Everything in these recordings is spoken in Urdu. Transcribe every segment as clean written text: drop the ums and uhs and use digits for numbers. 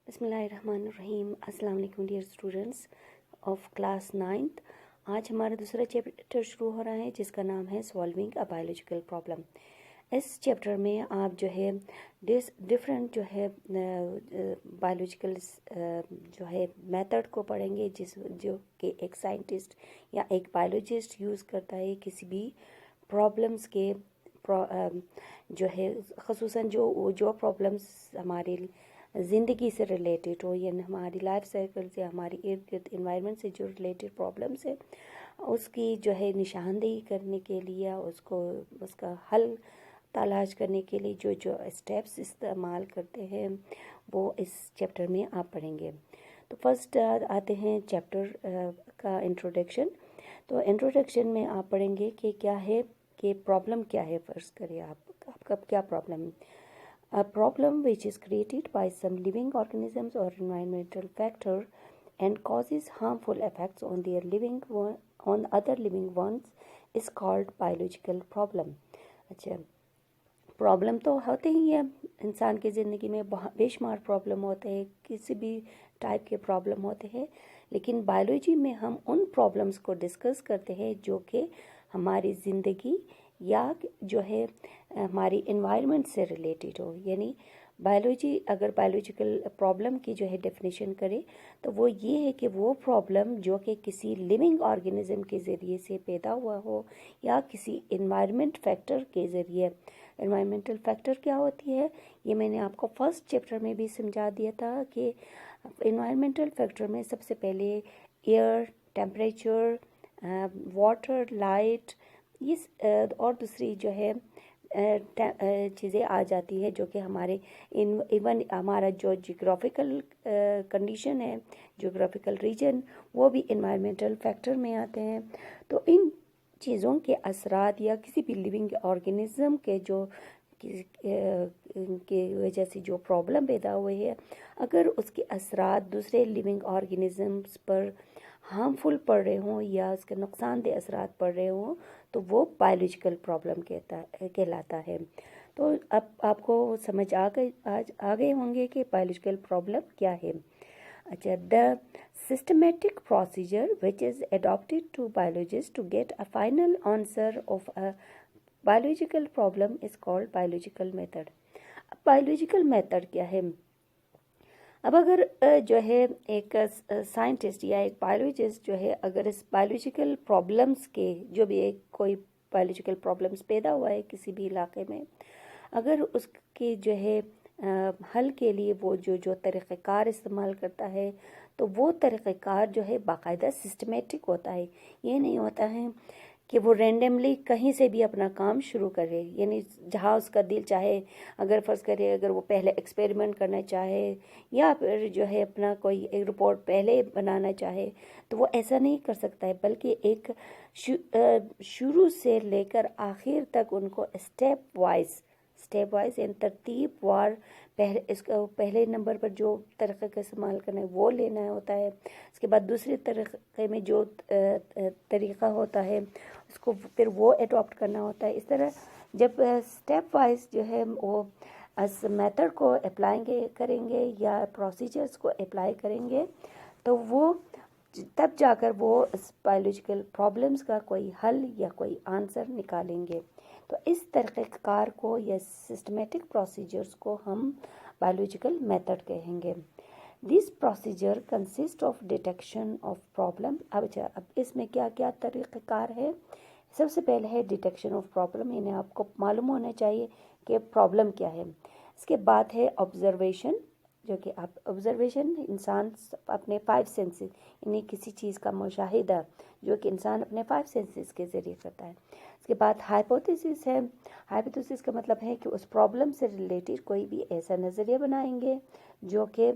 بسم اللہ الرحمن الرحیم۔ السلام علیکم dear students of class 9th۔ آج ہمارا دوسرا چیپٹر شروع ہو رہا ہے جس کا نام ہے سالونگ اے بایولوجیکل پرابلم۔ اس چیپٹر میں آپ جو ہے ڈفرینٹ جو ہے بایولوجیکل جو ہے میتھڈ کو پڑھیں گے جو کہ ایک سائنٹسٹ یا ایک بایولوجسٹ یوز کرتا ہے کسی بھی پرابلمس کے جو ہے خصوصاً جو پرابلمس ہمارے زندگی سے ریلیٹڈ ہو، یعنی ہماری لائف سائیکل سے، ہماری ارد گرد انوائرمنٹ سے جو ریلیٹڈ پرابلمس ہے اس کی جو ہے نشاندہی کرنے کے لیے، اس کا حل تلاش کرنے کے لیے جو اسٹیپس استعمال کرتے ہیں وہ اس چیپٹر میں آپ پڑھیں گے۔ تو فرسٹ آتے ہیں چیپٹر کا انٹروڈکشن۔ تو انٹروڈکشن میں آپ پڑھیں گے کہ کیا ہے، کہ پرابلم کیا ہے۔ فرض کریں آپ کا کیا پرابلم ہے۔ A problem which is created by some living organisms or environmental factor and causes harmful effects on on other living ones is called biological problem۔ اچھا، پرابلم تو ہوتے ہی ہیں انسان کی زندگی میں، بے شمار پرابلم ہوتے ہیں، کسی بھی ٹائپ کے پرابلم ہوتے ہیں، لیکن بایولوجی میں ہم ان پرابلمس کو ڈسکس کرتے ہیں جو کہ ہماری زندگی یا جو ہے ہماری انوائرمنٹ سے ریلیٹڈ ہو۔ یعنی بایولوجی اگر بایولوجیکل پرابلم کی جو ہے ڈیفینیشن کرے تو وہ یہ ہے کہ وہ پرابلم جو کہ کسی لیونگ آرگینزم کے ذریعے سے پیدا ہوا ہو یا کسی انوائرمنٹ فیکٹر کے ذریعے۔ انوائرمنٹل فیکٹر کیا ہوتی ہے یہ میں نے آپ کو فرسٹ چیپٹر میں بھی سمجھا دیا تھا کہ انوائرمنٹل فیکٹر میں سب سے پہلے ایئر، ٹیمپریچر، واٹر، لائٹ، یہ اور دوسری جو ہے چیزیں آ جاتی ہے جو کہ ہمارے ایون ہمارا جو جغرافیکل کنڈیشن ہے، جغرافیکل ریجن، وہ بھی انوائرمنٹل فیکٹر میں آتے ہیں۔ تو ان چیزوں کے اثرات یا کسی بھی لیونگ آرگینزم کے جو کی وجہ سے جو پرابلم پیدا ہوئے ہے، اگر اس کے اثرات دوسرے لیونگ آرگینزمس پر ہارمفل پڑ رہے ہوں یا اس کے نقصان دہ اثرات پڑ رہے ہوں تو وہ بایولوجیکل پرابلم کہلاتا ہے۔ تو اب آپ کو سمجھ آ گئے ہوں گے کہ بایولوجیکل پرابلم کیا ہے۔ اچھا، the systematic procedure which is adopted to biologists to get a final answer of a biological problem is called biological method۔ biological method کیا ہے؟ اب اگر جو ہے ایک سائنٹسٹ یا ایک بایولوجسٹ جو ہے اگر اس بایولوجیکل پرابلمس کے جو بھی ایک کوئی بایولوجیکل پرابلمس پیدا ہوا ہے کسی بھی علاقے میں، اگر اس کے جو ہے حل کے لیے وہ جو طریقہ کار استعمال کرتا ہے تو وہ طریقہ کار جو ہے باقاعدہ سسٹمیٹک ہوتا ہے۔ یہ نہیں ہوتا ہے کہ وہ رینڈملی کہیں سے بھی اپنا کام شروع کرے، یعنی جہاں اس کا دل چاہے، اگر فرض کرے اگر وہ پہلے ایکسپیریمنٹ کرنا چاہے یا پھر جو ہے اپنا کوئی ایک رپورٹ پہلے بنانا چاہے تو وہ ایسا نہیں کر سکتا ہے، بلکہ ایک شروع سے لے کر آخر تک ان کو اسٹیپ وائز یعنی ترتیب وار اس کا پہلے نمبر پر جو طریقے کا استعمال کرنا ہے وہ لینا ہوتا ہے، اس کے بعد دوسرے طریقے میں جو طریقہ ہوتا ہے اس کو پھر وہ ایڈاپٹ کرنا ہوتا ہے۔ اس طرح جب اسٹیپ وائز جو ہے وہ اس میتھڈ کو اپلائی کریں گے یا پروسیجرز کو اپلائی کریں گے تو وہ تب جا کر وہ اس بایولوجیکل پرابلمس کا کوئی حل یا کوئی آنسر نکالیں گے۔ تو اس طریقہ کار کو یا سسٹمیٹک پروسیجرز کو ہم بایولوجیکل میتھڈ کہیں گے۔ This procedure consist of detection of problem. اب اس میں کیا کیا طریقہ کار ہے؟ سب سے پہلے ہے ڈیٹیکشن آف پرابلم، یعنی آپ کو معلوم ہونا چاہیے کہ پرابلم کیا ہے۔ اس کے بعد ہے آبزرویشن، جو کہ آبزرویشن انسان اپنے 5 سینسز یعنی کسی چیز کا مشاہدہ جو کہ انسان اپنے 5 سینسز کے ذریعے کرتا ہے۔ اس کے بعد ہائپوتھیسس ہے۔ ہائپوتھیسس کا مطلب ہے کہ اس پرابلم سے ریلیٹڈ کوئی بھی ایسا نظریہ بنائیں گے جو کہ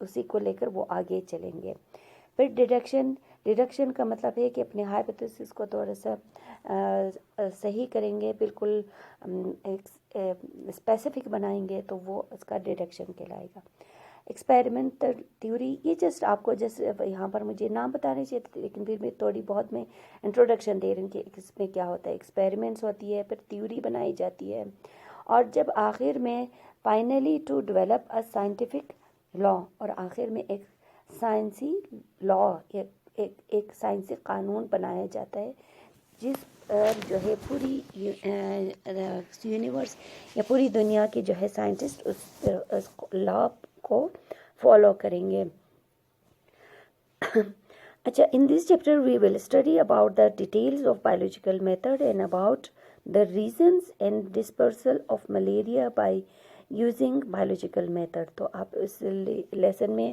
اسی کو لے کر وہ آگے چلیں گے۔ پھر ڈیڈکشن کا مطلب ہے کہ اپنے ہائپوتھیسس کو تھوڑا سا صحیح کریں گے، بالکل اسپیسیفک بنائیں گے تو وہ اس کا ڈیڈکشن کہلائے گا۔ ایکسپیریمنٹل تھیوری، یہ جسٹ آپ کو یہاں پر مجھے نام بتانے چاہیے لیکن پھر بھی تھوڑی بہت میں انٹروڈکشن دے رہی ہوں کہ اس میں کیا ہوتا ہے۔ ایکسپیریمنٹس ہوتی ہے، پھر تھیوری بنائی جاتی ہے، اور جب آخر میں finally to develop a scientific law, اور آخر میں ایک سائنسی لا، ایک سائنسی قانون بنایا جاتا ہے جس پر جو ہے پوری یونیورس یا پوری دنیا کے جو ہے سائنٹسٹ اس لا کو فالو کریں گے. اچھا، in this chapter we will study about the details of biological method and about the reasons and dispersal of malaria by using biological method. تو آپ اس لیسن میں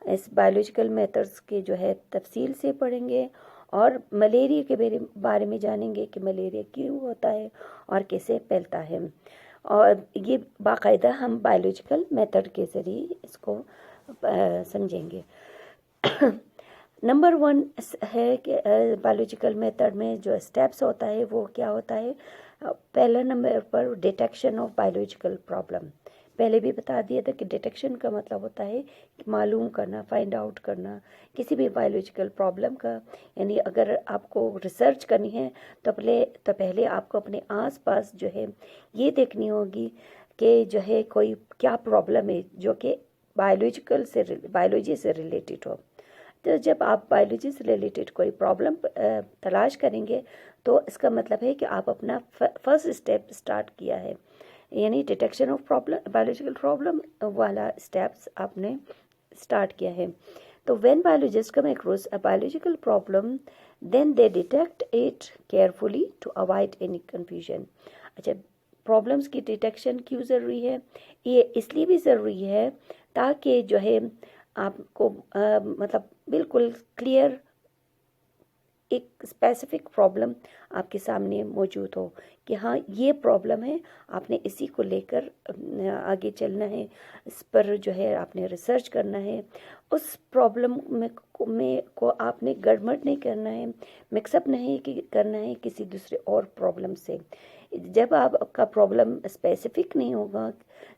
اس biological methods کے جو ہے تفصیل سے پڑھیں گے اور ملیریا کے بارے میں جانیں گے کہ ملیریا کیوں ہوتا ہے اور کیسے پھیلتا ہے، اور یہ باقاعدہ ہم biological method کے ذریعے اس کو سمجھیں گے. نمبر 1 ہے کہ بایولوجیکل میتھڈ میں جو اسٹیپس ہوتا ہے وہ کیا ہوتا ہے. پہلا number per detection of biological problem. پہلے بھی بتا دیا تھا کہ ڈیٹیکشن کا مطلب ہوتا ہے معلوم کرنا، فائنڈ آؤٹ کرنا کسی بھی بایولوجیکل پرابلم کا. یعنی اگر آپ کو ریسرچ کرنی ہے تو پہلے آپ کو اپنے آس پاس جو ہے یہ دیکھنی ہوگی کہ جو ہے کوئی کیا پرابلم ہے جو کہ بایولوجی سے ریلیٹڈ ہو. تو جب آپ بایولوجی سے ریلیٹڈ کوئی پرابلم تلاش کریں گے تو اس کا مطلب ہے کہ آپ اپنا فرسٹ اسٹیپ اسٹارٹ کیا ہے، یعنی detection of problem, biological problem والا اسٹیپس آپ نے اسٹارٹ کیا ہے. تو when biologists come across a biological problem then they detect it carefully to avoid any confusion. اچھا، پرابلمس کی ڈیٹیکشن کیوں ضروری ہے؟ یہ اس لیے بھی ضروری ہے تاکہ جو ہے آپ کو مطلب بالکل کلیئر ایک اسپیسیفک پرابلم آپ کے سامنے موجود ہو کہ ہاں یہ پرابلم ہے، آپ نے اسی کو لے کر آگے چلنا ہے، اس پر جو ہے آپ نے ریسرچ کرنا ہے، اس پرابلم میں کو آپ نے گڑبڑ نہیں کرنا ہے، مکس اپ نہیں کرنا ہے کسی دوسرے اور پرابلم سے. جب آپ کا پرابلم اسپیسیفک نہیں ہوگا،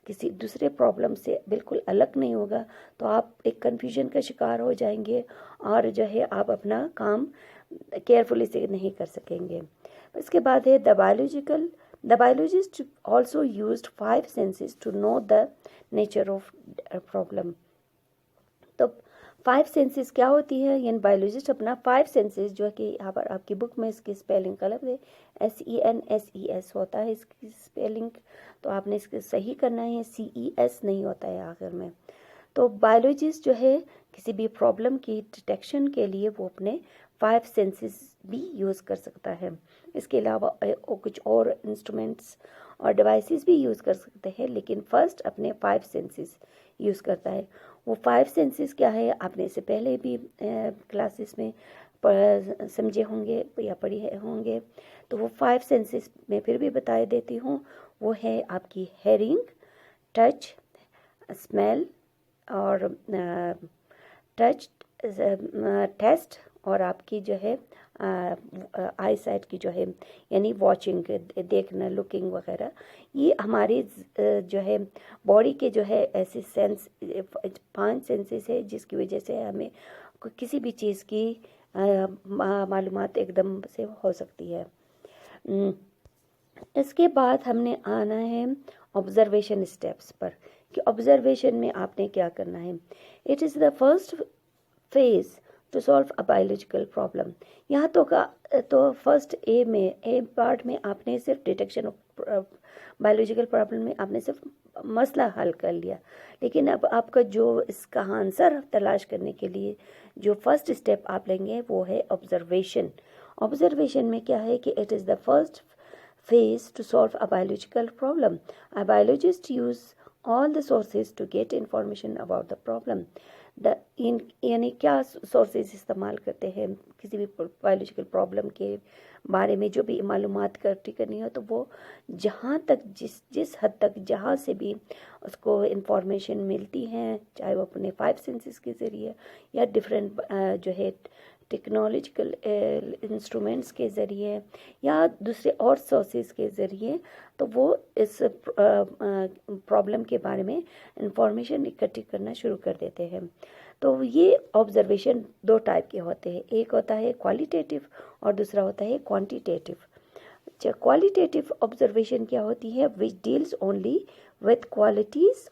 کسی دوسرے پرابلم سے بالکل الگ نہیں ہوگا، تو آپ ایک کنفیوژن کا شکار ہو جائیں گے اور جو ہے آپ اپنا کام کیئرفلی سے نہیں کر سکیں گے. اس کے بعد ہے the biologist also used 5 senses to know the nature of problem. تو 5 senses کیا ہوتی ہے؟ یعنی بایولوجسٹ اپنا 5 senses جو کہ یہاں پر آپ کی بک میں اس کی اسپیلنگ غلط ہے، SENSES ہوتا ہے اس کی اسپیلنگ، تو آپ نے اس کو صحیح کرنا ہے، CES نہیں ہوتا ہے آخر میں. تو بایولوجسٹ جو ہے کسی بھی پرابلم کی ڈیٹیکشن کے لیے وہ اپنے 5 senses بھی یوز کر سکتا ہے. اس کے علاوہ کچھ اور انسٹرومنٹس اور ڈیوائسز بھی یوز کر سکتے ہیں، لیکن فرسٹ اپنے 5 senses یوز کرتا ہے. وہ 5 senses کیا ہے؟ آپ نے اس سے پہلے بھی کلاسز میں سمجھے ہوں گے یا پڑھے ہوں گے. تو وہ 5 senses میں پھر بھی بتا دیتی ہوں. وہ ہے آپ کی ہیئرنگ، ٹچ، اسمیل اور ٹیسٹ، اور آپ کی جو ہے آئی سائٹ کی جو ہے یعنی واچنگ، دیکھنا، لکنگ وغیرہ. یہ ہماری جو ہے باڈی کے جو ہے ایسے سینس 5 senses ہے جس کی وجہ سے ہمیں کسی بھی چیز کی معلومات ایک دم سے ہو سکتی ہے. اس کے بعد ہم نے آنا ہے آبزرویشن اسٹیپس پر کہ آبزرویشن میں آپ نے کیا کرنا ہے. It is the first phase to solve a biological problem. یہاں تو فرسٹ اے پارٹ میں آپ نے صرف ڈیٹیکشن آف بایولوجیکل پرابلم میں آپ نے صرف مسئلہ حل کر لیا، لیکن اب آپ کا جو اس کا آنسر تلاش کرنے کے لیے جو فرسٹ اسٹیپ آپ لیں گے وہ ہے آبزرویشن. آبزرویشن میں کیا ہے کہ it is the first phase to solve a biological problem. A biologist use all the sources to get information about the problem. یعنی کیا سورسز استعمال کرتے ہیں کسی بھی بایولوجیکل پرابلم کے بارے میں جو بھی معلومات کرنی ہو، تو وہ جہاں تک جس حد تک جہاں سے بھی اس کو انفارمیشن ملتی ہیں، چاہے وہ اپنے 5 senses کے ذریعے یا ڈفرینٹ جو ہے ٹیکنالوجیکل انسٹرومنٹس کے ذریعے یا دوسرے اور سورسز کے ذریعے، تو وہ اس پرابلم کے بارے میں انفارمیشن اکٹھی کرنا شروع کر دیتے ہیں. تو یہ آبزرویشن 2 ٹائپ کے ہوتے ہیں، ایک ہوتا ہے کوالیٹیٹیو اور دوسرا ہوتا ہے کوانٹیٹیو. کوالیٹیٹیو آبزرویشن کیا ہوتی ہے؟ Which deals only with qualities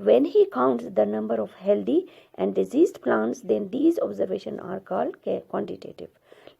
When he counts the number of healthy and diseased plants, then these observations are called quantitative.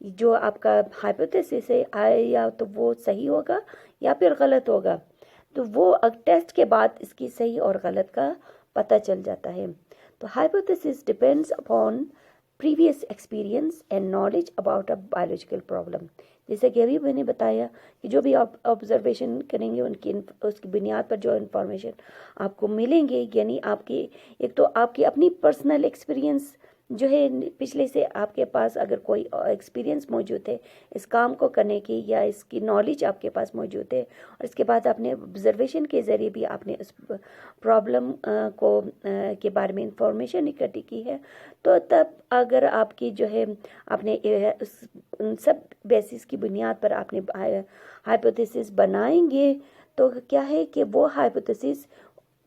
جو آپ کا ہائپوتھیسس ہے آئے یا تو وہ صحیح ہوگا یا پھر غلط ہوگا. تو وہ ٹیسٹ کے بعد اس کی صحیح اور غلط کا پتہ چل جاتا ہے. تو hypothesis depends upon previous experience and knowledge about a biological problem. جیسے کہ ابھی میں نے بتایا کہ جو بھی آپ آبزرویشن کریں گے اس کی بنیاد پر جو انفارمیشن آپ کو ملیں گے، یعنی آپ کی ایک تو آپ کی اپنی پرسنل ایکسپیرینس جو ہے پچھلے سے آپ کے پاس اگر کوئی ایکسپیرینس موجود ہے اس کام کو کرنے کی یا اس کی نالج آپ کے پاس موجود ہے، اور اس کے بعد آپ نے آبزرویشن کے ذریعے بھی آپ نے اس پرابلم کو کے بارے میں انفارمیشن اکٹھی کی ہے، تو تب اگر آپ کی جو ہے آپ نے ان سب بیسس کی بنیاد پر آپ نے ہائپوتھیسس بنائیں گے، تو کیا ہے کہ وہ ہائپوتھیسس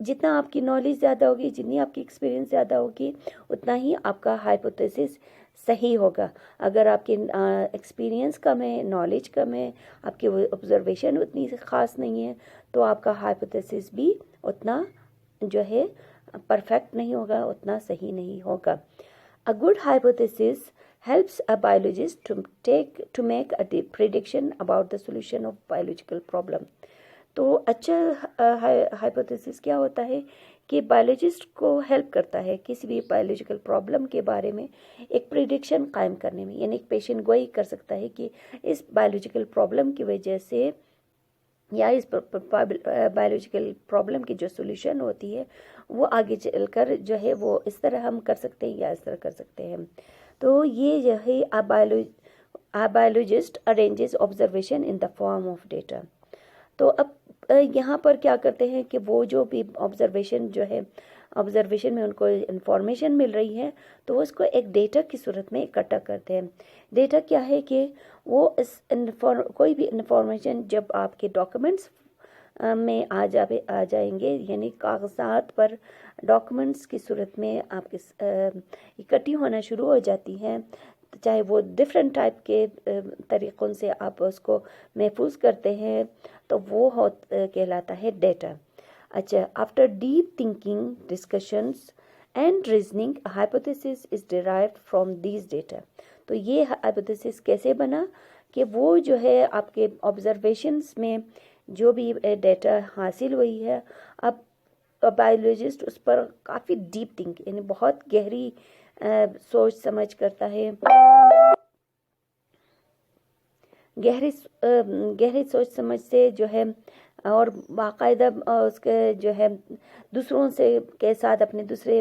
جتنا آپ کی نالج زیادہ ہوگی، جتنی آپ کی ایکسپیرینس زیادہ ہوگی، اتنا ہی آپ کا ہائپوتھیسس صحیح ہوگا. اگر آپ کی ایکسپیرینس کم ہے، نالج کم ہے، آپ کی آبزرویشن اتنی خاص نہیں ہے، تو آپ کا ہائپوتھیسس بھی اتنا جو ہے پرفیکٹ نہیں ہوگا، اتنا صحیح نہیں ہوگا. A good hypothesis helps a biologist to make a prediction about the solution of biological problem. تو اچھا ہائپوتھیسس کیا ہوتا ہے کہ بایولوجسٹ کو ہیلپ کرتا ہے کسی بھی بایولوجیکل پرابلم کے بارے میں ایک پریڈکشن قائم کرنے میں، یعنی ایک پیشن گوئی کر سکتا ہے کہ اس بایولوجیکل پرابلم کی وجہ سے یا اس بایولوجیکل پرابلم کی جو سولوشن ہوتی ہے وہ آگے چل کر جو ہے وہ اس طرح ہم کر سکتے ہیں یا اس طرح کر سکتے ہیں. تو یہ جو ہے biologist arranges observation in the form of data. تو اب یہاں پر کیا کرتے ہیں کہ وہ جو بھی آبزرویشن میں ان کو انفارمیشن مل رہی ہے تو اس کو ایک ڈیٹا کی صورت میں اکٹھا کرتے ہیں. ڈیٹا کیا ہے کہ وہ کوئی بھی انفارمیشن جب آپ کے ڈاکومنٹس میں آ جائیں گے، یعنی کاغذات پر ڈاکومنٹس کی صورت میں آپ کے اکٹھی ہونا شروع ہو جاتی ہیں، چاہے وہ ڈفرینٹ ٹائپ کے طریقوں سے آپ اس کو محفوظ کرتے ہیں، تو وہ کہلاتا ہے ڈیٹا. اچھا، after deep thinking, discussions and reasoning, hypothesis is derived from these data. تو یہ ہائپوتھیسس کیسے بنا کہ وہ جو ہے آپ کے آبزرویشنز میں جو بھی ڈیٹا حاصل ہوئی ہے، اب بایولوجسٹ اس پر کافی ڈیپ تھنک یعنی بہت گہری سوچ سمجھ کرتا ہے، گہری سوچ سمجھ سے جو ہے اور باقاعدہ اس کے جو ہے دوسروں سے کے ساتھ اپنے دوسرے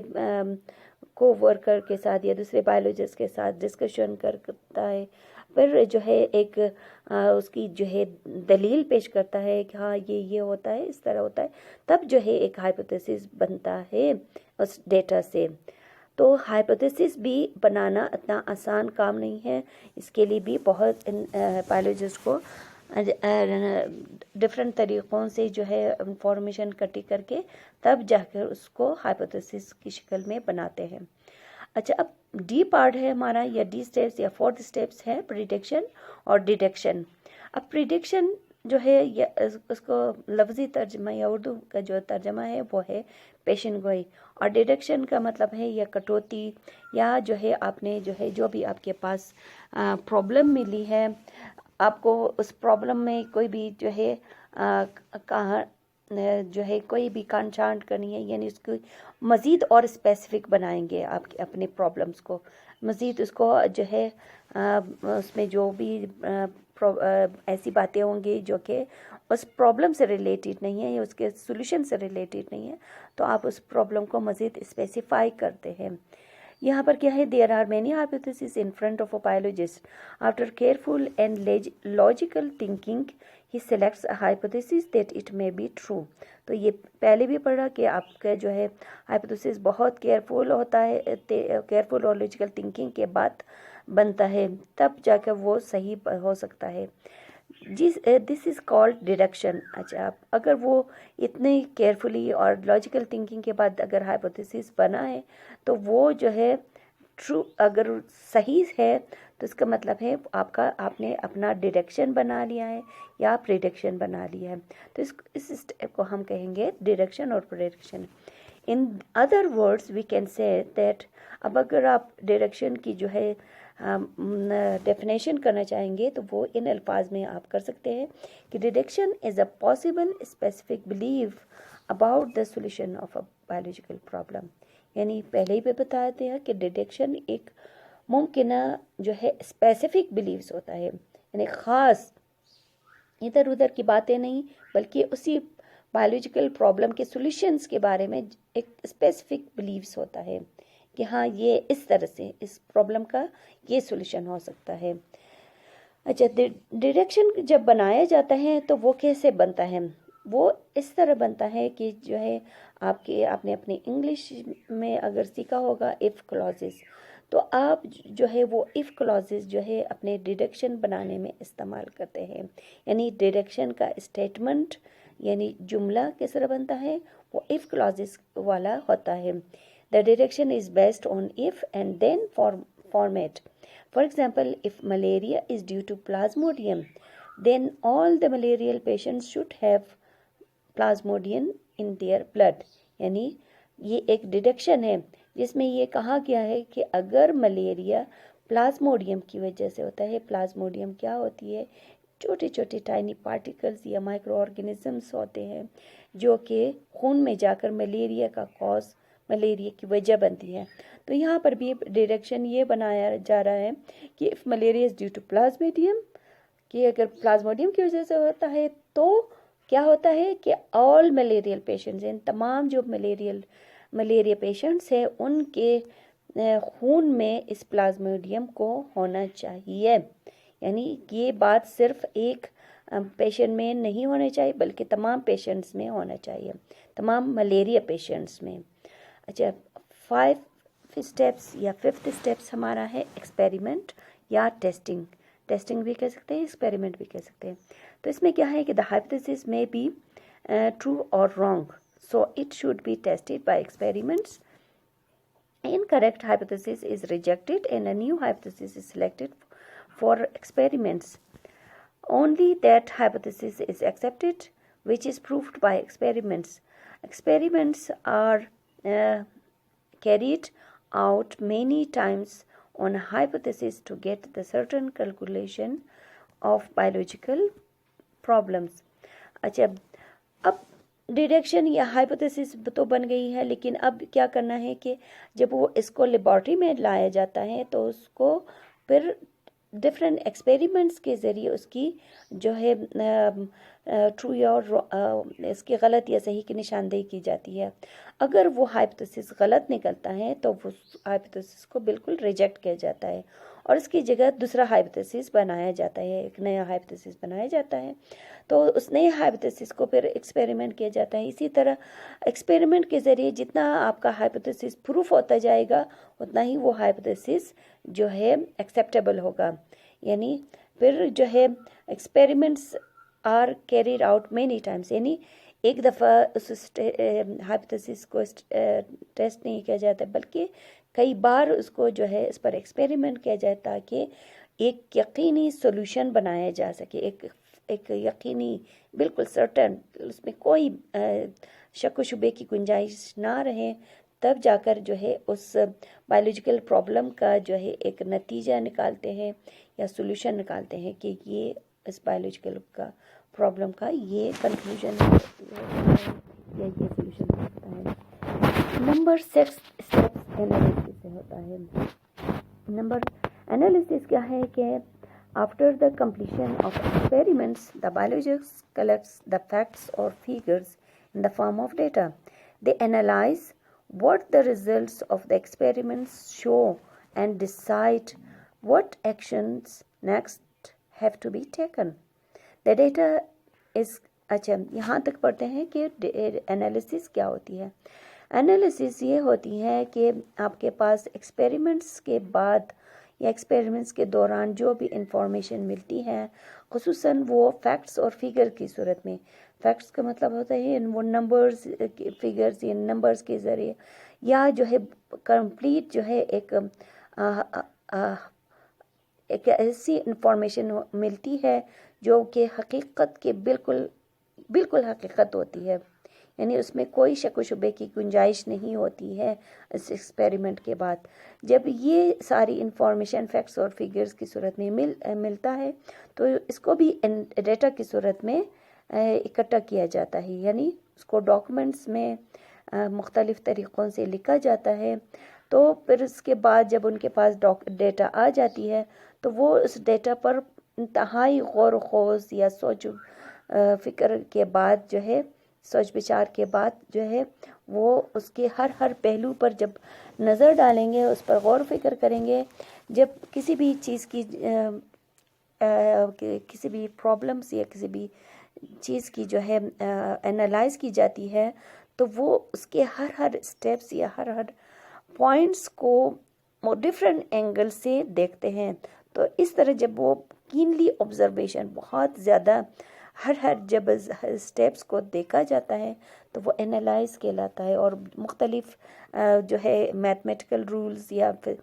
کو ورکر کے ساتھ یا دوسرے بایولوجسٹ کے ساتھ ڈسکشن کرتا ہے، پھر جو ہے ایک اس کی جو ہے دلیل پیش کرتا ہے کہ ہاں یہ ہوتا ہے، اس طرح ہوتا ہے، تب جو ہے ایک ہائپوتھیسس بنتا ہے اس ڈیٹا سے. تو ہائپوتھیسس بھی بنانا اتنا آسان کام نہیں ہے، اس کے لیے بھی بہت بایولوجسٹ کو ڈفرینٹ طریقوں سے جو ہے انفارمیشن اکٹھی کر کے تب جا کر اس کو ہائپوتھیسس کی شکل میں بناتے ہیں. اچھا، اب ڈی پارٹ ہے ہمارا یا ڈی سٹیپس یا فورتھ سٹیپس ہے پریڈکشن اور ڈیڈکشن. اب پریڈکشن جو ہے اس کو لفظی ترجمہ یا اردو کا جو ترجمہ ہے وہ ہے پیشن گوئی، اور ڈیڈکشن کا مطلب ہے یا کٹوتی، یا جو ہے آپ نے جو ہے جو بھی آپ کے پاس پرابلم ملی ہے، آپ کو اس پرابلم میں کوئی بھی جو ہے جو ہے کوئی بھی کانٹ چھانٹ کرنی ہے، یعنی اس کو مزید اور اسپیسیفک بنائیں گے آپ کے اپنے پرابلمس کو، مزید اس کو جو ہے اس میں جو بھی ایسی باتیں ہوں گی جو کہ اس پرابلم سے ریلیٹڈ نہیں ہے یا اس کے سولوشن سے ریلیٹڈ نہیں ہے، تو آپ اس پرابلم کو مزید اسپیسیفائی کرتے ہیں. یہاں پر کیا ہے، there are many hypotheses in front of a biologist. After careful and logical thinking he selects a hypothesis that it may be true. تو یہ پہلے بھی پڑھا کہ آپ کا جو ہے ہائپوتھیسز بہت کیئرفل ہوتا ہے، کیئرفل اور لاجیکل تھنکنگ کے بعد بنتا ہے، تب جا کر وہ صحیح ہو سکتا ہے. دس از کالڈ ڈیڈکشن. اچھا، اگر وہ اتنے کیئرفلی اور لاجیکل تھنکنگ کے بعد اگر ہائپوتھیسس بنا ہے تو وہ جو ہے ٹرو، اگر صحیح ہے تو اس کا مطلب ہے آپ نے اپنا ڈیڈکشن بنا لیا ہے یا پریڈکشن بنا لیا ہے. تو اس اسٹیپ کو ہم کہیں گے ڈیڈکشن اور prediction. In other words we can say that اب اگر آپ ڈیڈکشن کی جو ہے ڈیفینیشن کرنا چاہیں گے تو وہ ان الفاظ میں آپ کر سکتے ہیں کہ deduction is a possible specific belief about the solution of a biological problem. یعنی پہلے ہی پہ بتاتے ہیں کہ ڈیڈکشن ایک ممکنہ جو ہے اسپیسیفک بلیفز ہوتا ہے، یعنی خاص ادھر ادھر کی باتیں نہیں بلکہ اسی بایولوجیکل پرابلم کے سولوشنز کے بارے میں ایک اسپیسیفک بلیفز ہوتا ہے کہ ہاں یہ اس طرح سے اس پرابلم کا یہ سولوشن ہو سکتا ہے. اچھا، ڈیڈکشن جب بنایا جاتا ہے تو وہ کیسے بنتا ہے؟ وہ اس طرح بنتا ہے کہ جو ہے آپ نے اپنے انگلش میں اگر سیکھا ہوگا ایف کلازز، تو آپ جو ہے وہ ایف کلازز جو ہے اپنے ڈیڈکشن بنانے میں استعمال کرتے ہیں. یعنی ڈیڈکشن کا اسٹیٹمنٹ یعنی جملہ کس طرح بنتا ہے، وہ ایف کلازز والا ہوتا ہے. The deduction is based on if and then format. For example, if malaria is due to plasmodium, then all the malarial patients should have plasmodium in their blood. یعنی یہ ایک ڈیڈکشن ہے جس میں یہ کہا گیا ہے کہ اگر ملیریا پلازموڈیم کی وجہ سے ہوتا ہے. پلازموڈیم کیا ہوتی ہے؟ چھوٹے چھوٹے ٹائنی پارٹیکلز یا مائکرو آرگینزمس ہوتے ہیں جو کہ خون میں جا کر ملیریا کی وجہ بنتی ہے. تو یہاں پر بھی ڈیڈکشن یہ بنایا جا رہا ہے کہ if malaria is due to plasmodium, کہ اگر پلازموڈیم کی وجہ سے ہوتا ہے تو کیا ہوتا ہے کہ آل ملیریل پیشنٹس، ان تمام جو ملیریا پیشنٹس ہیں ان کے خون میں اس پلازموڈیم کو ہونا چاہیے. یعنی یہ بات صرف ایک پیشنٹ میں نہیں ہونا چاہیے بلکہ تمام پیشنٹس میں ہونا چاہیے، تمام ملیریا پیشنٹس میں. اچھا، 5 اسٹیپس یا 5th اسٹیپس ہمارا ہے ایکسپیریمنٹ یا ٹیسٹنگ بھی کہہ سکتے ہیں، ایکسپیریمنٹ بھی کہہ سکتے ہیں. تو اس میں کیا ہے کہ the hypothesis may be true اور wrong, so it should be tested by experiments. Incorrect hypothesis is rejected and a new hypothesis is selected for experiments. Only that hypothesis is accepted which is proved by experiments. Experiments are carried out many times on a hypothesis to get the certain calculation of biological problems. اچھا، اب ڈیڈکشن یا ہائپوتھیسس تو بن گئی ہے، لیکن اب کیا کرنا ہے کہ جب وہ اس کو لیبارٹری میں لایا جاتا ہے تو اس کو پھر ڈفرینٹ ایکسپیریمنٹس کے ذریعے اس کی جو ہے ٹرو یا اس کی غلط یا صحیح کی نشاندہی کی جاتی ہے. اگر وہ ہائپوتھیسس غلط نکلتا ہے تو وہ ہائپوتھیسس کو بالکل ریجیکٹ کیا جاتا ہے اور اس کی جگہ دوسرا ہائپوتھیسس بنایا جاتا ہے، ایک نیا ہائپوتھیسس بنایا جاتا ہے. تو اس نئے ہائپوتھیسس کو پھر ایکسپیریمنٹ کیا جاتا ہے. اسی طرح ایکسپیریمنٹ کے ذریعے جتنا آپ کا ہائپوتھیسس پروف ہوتا جائے گا اتنا ہی وہ ہائپوتھیسس جو ہے ایکسیپٹیبل ہوگا. یعنی پھر جو ہے experiments are carried out many times, یعنی ایک دفعہ اس ہائپوتھیسس کو ٹیسٹ نہیں کیا جاتا بلکہ کئی بار اس کو جو ہے اس پر ایکسپیریمنٹ کیا جائے تاکہ ایک یقینی سولوشن بنایا جا سکے، ایک یقینی بالکل سرٹن، اس میں کوئی شک و شبے کی گنجائش نہ رہے. تب جا کر جو ہے اس بایولوجیکل پرابلم کا جو ہے ایک نتیجہ نکالتے ہیں یا سولوشن نکالتے ہیں کہ یہ اس بایولوجیکل کا پرابلم کا یہ کنکلوژن ہے یا یہ سولوشن ہو سکتا ہے. نمبر 6 اسٹیپس انالیسس سے ہوتا ہے. انالیسس کیا ہے کہ after the completion of experiments, the biologist collects the facts or figures in the form of data. They analyze what the results of the experiments show and decide what actions next have to be taken. The data is اچھا یہاں تک پڑھتے ہیں کہ انالیسس کیا ہوتی ہے. انالیسس یہ ہوتی ہے کہ آپ کے پاس ایکسپیریمنٹس کے بعد یا ایکسپیریمنٹس کے دوران جو بھی انفارمیشن ملتی ہے، خصوصاً وہ فیکٹس اور فگر کی صورت میں. فیکٹس کا مطلب ہوتا ہے وہ نمبرز، فگرز یا نمبرز کے ذریعے، یا جو ہے کمپلیٹ جو ہے ایک ایسی انفارمیشن ملتی ہے جو کہ حقیقت کے بالکل حقیقت ہوتی ہے. یعنی اس میں کوئی شک و شبے کی گنجائش نہیں ہوتی ہے اس ایکسپیریمنٹ کے بعد. جب یہ ساری انفارمیشن فیکٹس اور فگرز کی صورت میں ملتا ہے تو اس کو بھی ڈیٹا کی صورت میں اکٹھا کیا جاتا ہے، یعنی اس کو ڈاکومنٹس میں مختلف طریقوں سے لکھا جاتا ہے. تو پھر اس کے بعد جب ان کے پاس ڈیٹا آ جاتی ہے تو وہ اس ڈیٹا پر انتہائی غور و خوض یا سوچ فکر کے بعد جو ہے، سوچ بچار کے بعد جو ہے وہ اس کے ہر پہلو پر جب نظر ڈالیں گے، اس پر غور و فکر کریں گے. جب کسی بھی چیز کی کسی بھی پرابلمس یا کسی بھی چیز کی جو ہے انالائز کی جاتی ہے تو وہ اس کے ہر سٹیپس یا ہر پوائنٹس کو ڈفرینٹ اینگل سے دیکھتے ہیں. تو اس طرح جب وہ کینلی آبزرویشن بہت زیادہ ہر جب سٹیپس کو دیکھا جاتا ہے تو وہ انالائز کہلاتا ہے، اور مختلف جو ہے میتھمیٹیکل رولز یا پھر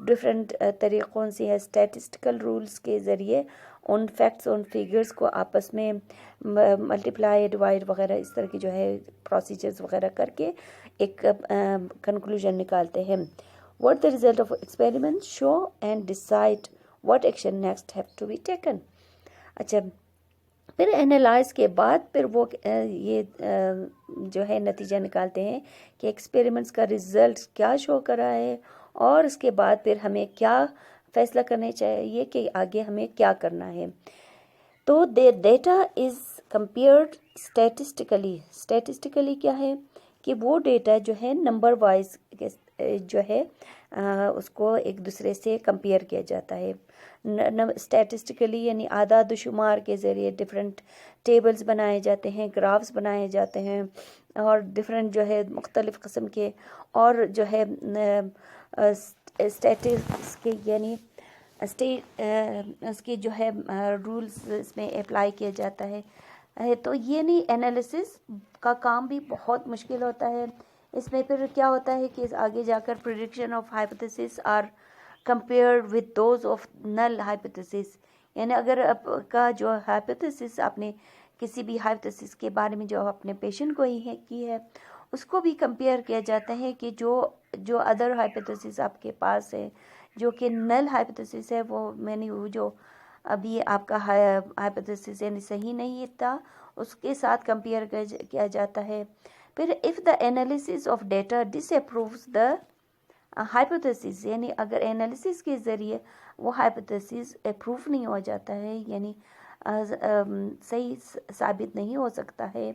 ڈفرینٹ طریقوں سے ہے اسٹیٹسٹیکل رولز کے ذریعے ان فیکٹس ان فیگرز کو آپس میں ملٹیپلائی ڈیوائڈ وغیرہ اس طرح کی جو ہے پروسیجرز وغیرہ کر کے ایک کنکلوژن نکالتے ہیں. What the result of experiments show and decide what action next have to be taken. اچھا، پھر انالائز کے بعد پھر وہ یہ جو ہے نتیجہ نکالتے ہیں کہ ایکسپیریمنٹس کا رزلٹ کیا شو کر رہا ہے، اور اس کے بعد پھر ہمیں کیا فیصلہ کرنا چاہیے کہ آگے ہمیں کیا کرنا ہے. تو ڈیٹا از کمپیئرڈ اسٹیٹسٹیکلی کیا ہے کہ وہ ڈیٹا جو ہے نمبر وائز جو ہے اس کو ایک دوسرے سے کمپیئر کیا جاتا ہے. اسٹیٹسٹیکلی یعنی اعداد و شمار کے ذریعے ڈفرینٹ ٹیبلز بنائے جاتے ہیں، گرافز بنائے جاتے ہیں، اور ڈفرینٹ جو ہے مختلف قسم کے اور جو ہے اسٹیٹس کے یعنی اس کے جو ہے رولز اس میں اپلائی کیا جاتا ہے. تو یہ نہیں انالیسس کا کام بھی بہت مشکل ہوتا ہے. اس میں پھر کیا ہوتا ہے کہ آگے جا کر prediction of hypothesis are compared with those of null hypothesis, یعنی اگر آپ کا جو ہائپوتھیسس آپ نے کسی بھی ہائپوتھیسس کے بارے میں جو اپنے پیشنٹ کو ہی کی ہے اس کو بھی کمپیئر کیا جاتا ہے کہ جو ادر ہائپوتھیسس آپ کے پاس ہے جو کہ نل ہائپوتھیسس ہے، وہ میں نے وہ جو ابھی آپ کا ہائپوتھیسس یعنی صحیح نہیں تھا اس کے ساتھ کمپیئر کیا جاتا ہے. پھر if the analysis of data disapproves the hypothesis، یعنی اگر انالیسس کے ذریعے وہ ہائپوتھیسس اپروو نہیں ہو جاتا ہے یعنی صحیح ثابت نہیں ہو سکتا ہے،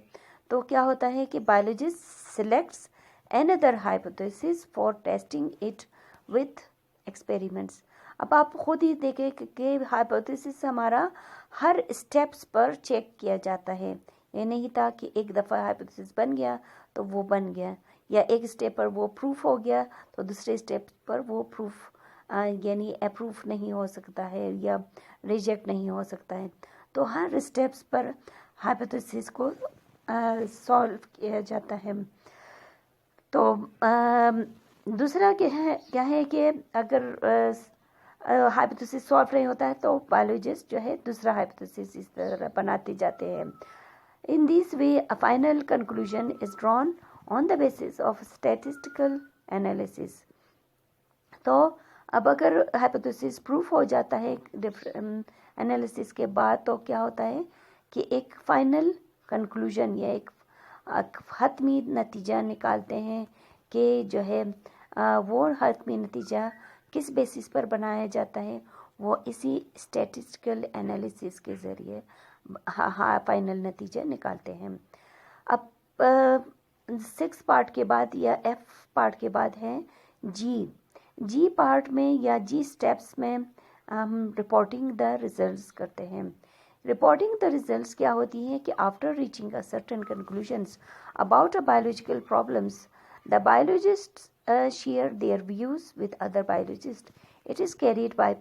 تو کیا ہوتا ہے کہ biologist selects another hypothesis for testing it with experiments. اب آپ خود ہی دیکھیں کہ ہائپوتھیسس ہمارا ہر اسٹیپس پر چیک کیا جاتا ہے. یہ نہیں تھا کہ ایک دفعہ ہائپوتھیسس بن گیا تو وہ بن گیا، یا ایک اسٹیپ پر وہ پروف ہو گیا تو دوسرے اسٹیپ پر وہ پروف یعنی اپروف نہیں ہو سکتا ہے یا ریجیکٹ نہیں ہو سکتا ہے. تو ہر اسٹیپس پر ہائپوتھیسس کو سالو کیا جاتا ہے. تو دوسرا کیا ہے کہ اگر ہائپوتھیسس سالو نہیں ہوتا ہے تو بایولوجسٹ جو ہے دوسرا ہائپوتھیسس اس طرح بناتے جاتے ہیں. In this way, a final conclusion is drawn on the basis of statistical analysis. تو اب اگر ہائپوتھیسس پروف ہو جاتا ہے انالیسس کے بعد تو کیا ہوتا ہے کہ ایک فائنل کنکلوژن یا ایک حتمی نتیجہ نکالتے ہیں کہ جو ہے وہ حتمی نتیجہ کس بیسس پر بنایا جاتا ہے، وہ اسی اسٹیٹسٹیکل انالیسس کے ذریعے فائنل نتیجہ نکالتے ہیں. اب 6 پارٹ کے بعد یا F پارٹ کے بعد ہے جی پارٹ میں یا جی سٹیپس میں ہم رپورٹنگ دا ریزلٹس کرتے ہیں. رپورٹنگ دا ریزلٹس کیا ہوتی ہے کہ after reaching a certain conclusions about a biological problems the biologists share their views with other biologists. It is carried by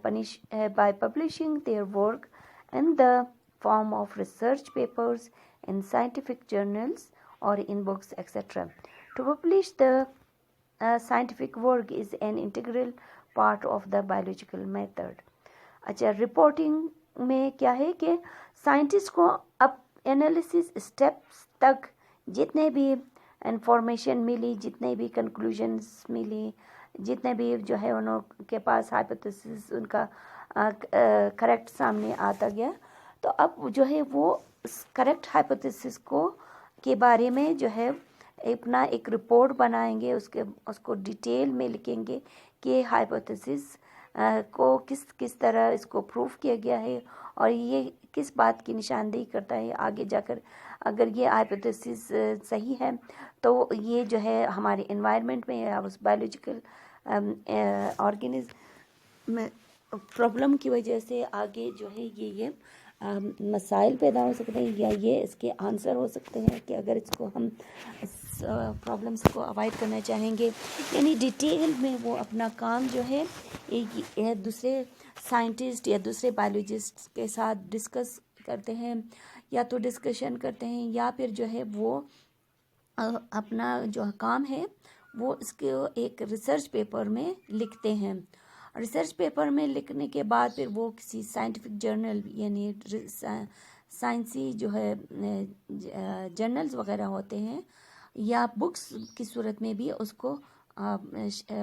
publishing their work in the form of research papers in scientific journals or in books, etc. To publish the scientific work is an integral part of the biological method. اچھا، رپورٹنگ میں کیا ہے کہ سائنٹسٹ کو اب انالیسس اسٹیپس تک جتنے بھی انفارمیشن ملی، جتنے بھی کنکلوژنس ملی، جتنے بھی جو ہے انہوں کے پاس ہائپوتھیسس ان کا کریکٹ سامنے آتا گیا، تو اب جو ہے وہ کریکٹ ہائپوتھیسس کے بارے میں جو ہے اپنا ایک رپورٹ بنائیں گے، اس کو ڈیٹیل میں لکھیں گے کہ ہائپوتھیسس کو کس طرح اس کو پروف کیا گیا ہے، اور یہ کس بات کی نشاندہی کرتا ہے آگے جا کر اگر یہ ہائپوتھیسس صحیح ہے تو یہ جو ہے ہمارے انوائرمنٹ میں یا اس بایولوجیکل آرگینزم میں پرابلم کی وجہ سے آگے جو ہے یہ مسائل پیدا ہو سکتے ہیں، یا یہ اس کے آنسر ہو سکتے ہیں کہ اگر اس کو ہم پرابلمس کو اوائڈ کرنا چاہیں گے. یعنی ڈیٹیل میں وہ اپنا کام جو ہے دوسرے سائنٹسٹ یا دوسرے بایولوجسٹ کے ساتھ ڈسکس کرتے ہیں، یا تو ڈسکشن کرتے ہیں یا پھر جو ہے وہ اپنا جو کام ہے وہ اس کو ایک ریسرچ پیپر میں لکھتے ہیں. ریسرچ پیپر میں لکھنے کے بعد پھر وہ کسی سائنٹیفک جرنل یعنی سائنسی جو ہے جرنلز وغیرہ ہوتے ہیں یا بکس کی صورت میں بھی اس کو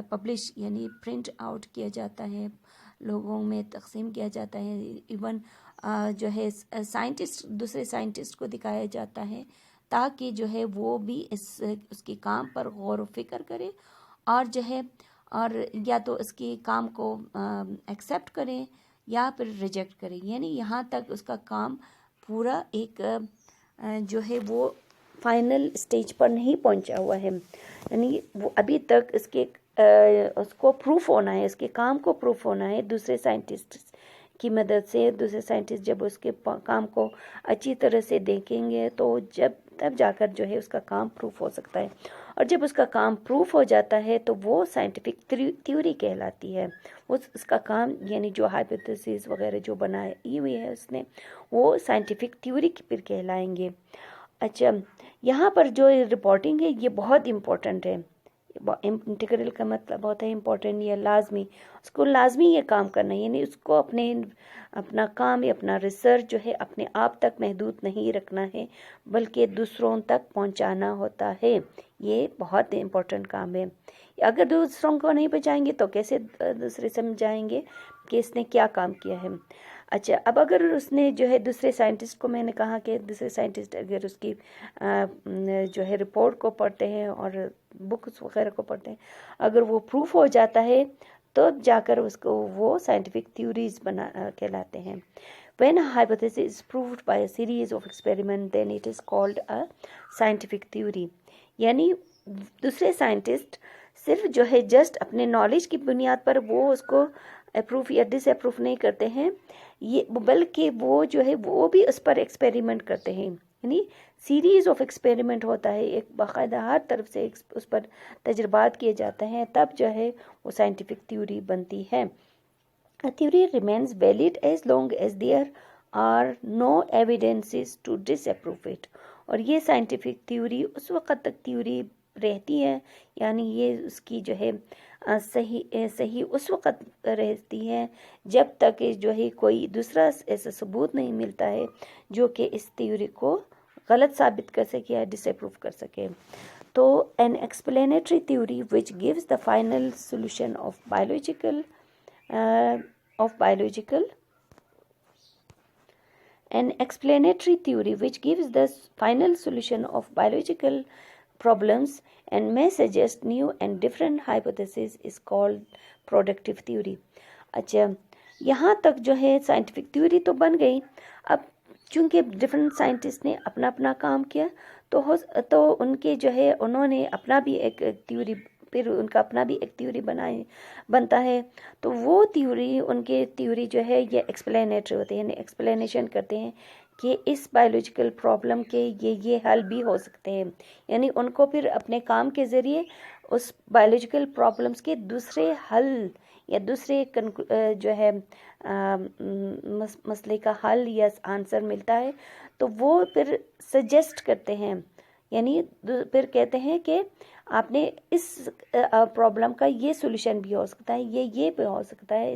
پبلش یعنی پرنٹ آؤٹ کیا جاتا ہے، لوگوں میں تقسیم کیا جاتا ہے. ایون جو ہے سائنٹسٹ دوسرے سائنٹسٹ کو دکھایا جاتا ہے تاکہ جو ہے وہ بھی اس کے کام پر غور و فکر کرے اور جو ہے اور یا تو اس کے کام کو ایکسیپٹ کریں یا پھر ریجیکٹ کریں. یعنی یہاں تک اس کا کام پورا ایک جو ہے وہ فائنل سٹیج پر نہیں پہنچا ہوا ہے، یعنی وہ ابھی تک اس کو پروف ہونا ہے، اس کے کام کو پروف ہونا ہے دوسرے سائنٹسٹ کی مدد سے. دوسرے سائنٹسٹ جب اس کے کام کو اچھی طرح سے دیکھیں گے تو تب جا کر جو ہے اس کا کام پروف ہو سکتا ہے، اور جب اس کا کام پروف ہو جاتا ہے تو وہ سائنٹیفک تھیوری کہلاتی ہے. اس کا کام یعنی جو ہائپوتھیسس وغیرہ جو بنائی ہوئی ہے اس نے وہ سائنٹیفک تھیوری پھر کہلائیں گے. اچھا، یہاں پر جو رپورٹنگ ہے یہ بہت امپورٹنٹ ہے. انٹیگرل کا مطلب ہوتا ہے امپورٹنٹ یا لازمی. اس کو لازمی یہ کام کرنا ہے، یعنی اس کو اپنا کام یا اپنا ریسرچ جو ہے اپنے آپ تک محدود نہیں رکھنا ہے بلکہ دوسروں تک پہنچانا ہوتا ہے. یہ بہت امپورٹنٹ کام ہے. اگر دوسروں کو نہیں پہنچائیں گے تو کیسے دوسرے سمجھائیں گے کہ اس نے کیا کام کیا ہے. اچھا، اب اگر اس نے جو ہے دوسرے سائنٹسٹ کو، میں نے کہا کہ دوسرے سائنٹسٹ اگر اس کی جو ہے رپورٹ کو پڑھتے ہیں اور بکس وغیرہ کو پڑھتے ہیں، اگر وہ پروف ہو جاتا ہے تو جا کر اس کو وہ سائنٹیفک تھیوریز کہلاتے ہیں. When a hypothesis is proved by a series of experiments, then it is called a scientific theory. یعنی دوسرے سائنٹسٹ صرف جو ہے جسٹ اپنے نالج کی بنیاد پر وہ اس کو اپروف یا ڈس اپروف نہیں کرتے ہیں، بلکہ وہ جو ہے وہ بھی اس پر ایکسپیریمنٹ کرتے ہیں. یعنی سیریز آف ایکسپیریمنٹ ہوتا ہے، ایک باقاعدہ ہر طرف سے اس پر تجربات کیے جاتے ہیں، تب جو ہے وہ سائنٹیفک تھیوری بنتی ہے. A theory remains valid as long as there are no evidences to disapprove it. اور یہ سائنٹیفک تھیوری اس وقت تک تھیوری رہتی ہے، یعنی یہ اس کی جو ہے صحیح اس وقت رہتی ہے جب تک جو ہے کوئی دوسرا ایسا ثبوت نہیں ملتا ہے جو کہ اس تھیوری کو غلط ثابت کر سکے یا ڈس اپروو کر سکے. تو an explanatory theory which gives the final solution of biological An explanatory theory which gives the final solution of biological problems and may suggest new and different hypotheses is called productive theory. اچھا، یہاں تک جو ہے سائنٹیفک تھیوری تو بن گئی. اب چونکہ ڈفرینٹ سائنٹسٹ نے اپنا اپنا کام کیا تو ان کے جو ہے انہوں نے اپنا بھی ایک تھیوری، پھر ان کا اپنا بھی ایک تھیوری بنتا ہے. تو وہ تھیوری ان کے تھیوری جو ہے یہ ایکسپلینیٹری ہوتے ہیں، یعنی ایکسپلینیشن کرتے ہیں کہ اس بایولوجیکل پرابلم کے یہ حل بھی ہو سکتے ہیں. یعنی ان کو پھر اپنے کام کے ذریعے اس بایولوجیکل پرابلمس کے دوسرے حل یا دوسرے جو ہے مسئلے کا حل یا آنسر ملتا ہے تو وہ پھر سجیسٹ کرتے ہیں یعنی پھر کہتے ہیں کہ آپ نے اس پرابلم کا یہ سولوشن بھی ہو سکتا ہے، یہ بھی ہو سکتا ہے،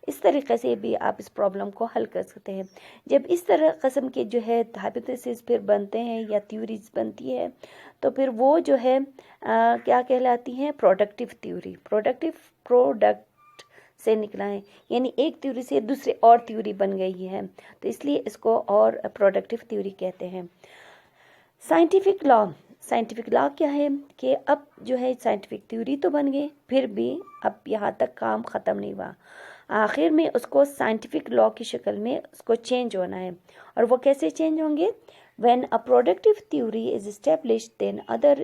اس طریقے سے بھی آپ اس پرابلم کو حل کر سکتے ہیں۔ جب اس طرح قسم کے جو ہے ہائپوتھیسز پھر بنتے ہیں یا تھیوریز بنتی ہے تو پھر وہ جو ہے کیا کہلاتی ہیں؟ Productive theory. پروڈکٹ سے نکلا ہے، یعنی ایک تھیوری سے دوسری اور تھیوری بن گئی ہے، تو اس لیے اس کو اور پروڈکٹیو تھیوری کہتے ہیں۔ سائنٹیفک لا کیا ہے کہ اب جو ہے سائنٹیفک تھیوری تو بن گئی، پھر بھی اب یہاں تک کام ختم نہیں ہوا، آخر میں اس کو سائنٹیفک لا کی شکل میں اس کو چینج ہونا ہے۔ اور وہ کیسے چینج ہوں گے؟ When a productive theory is established, then other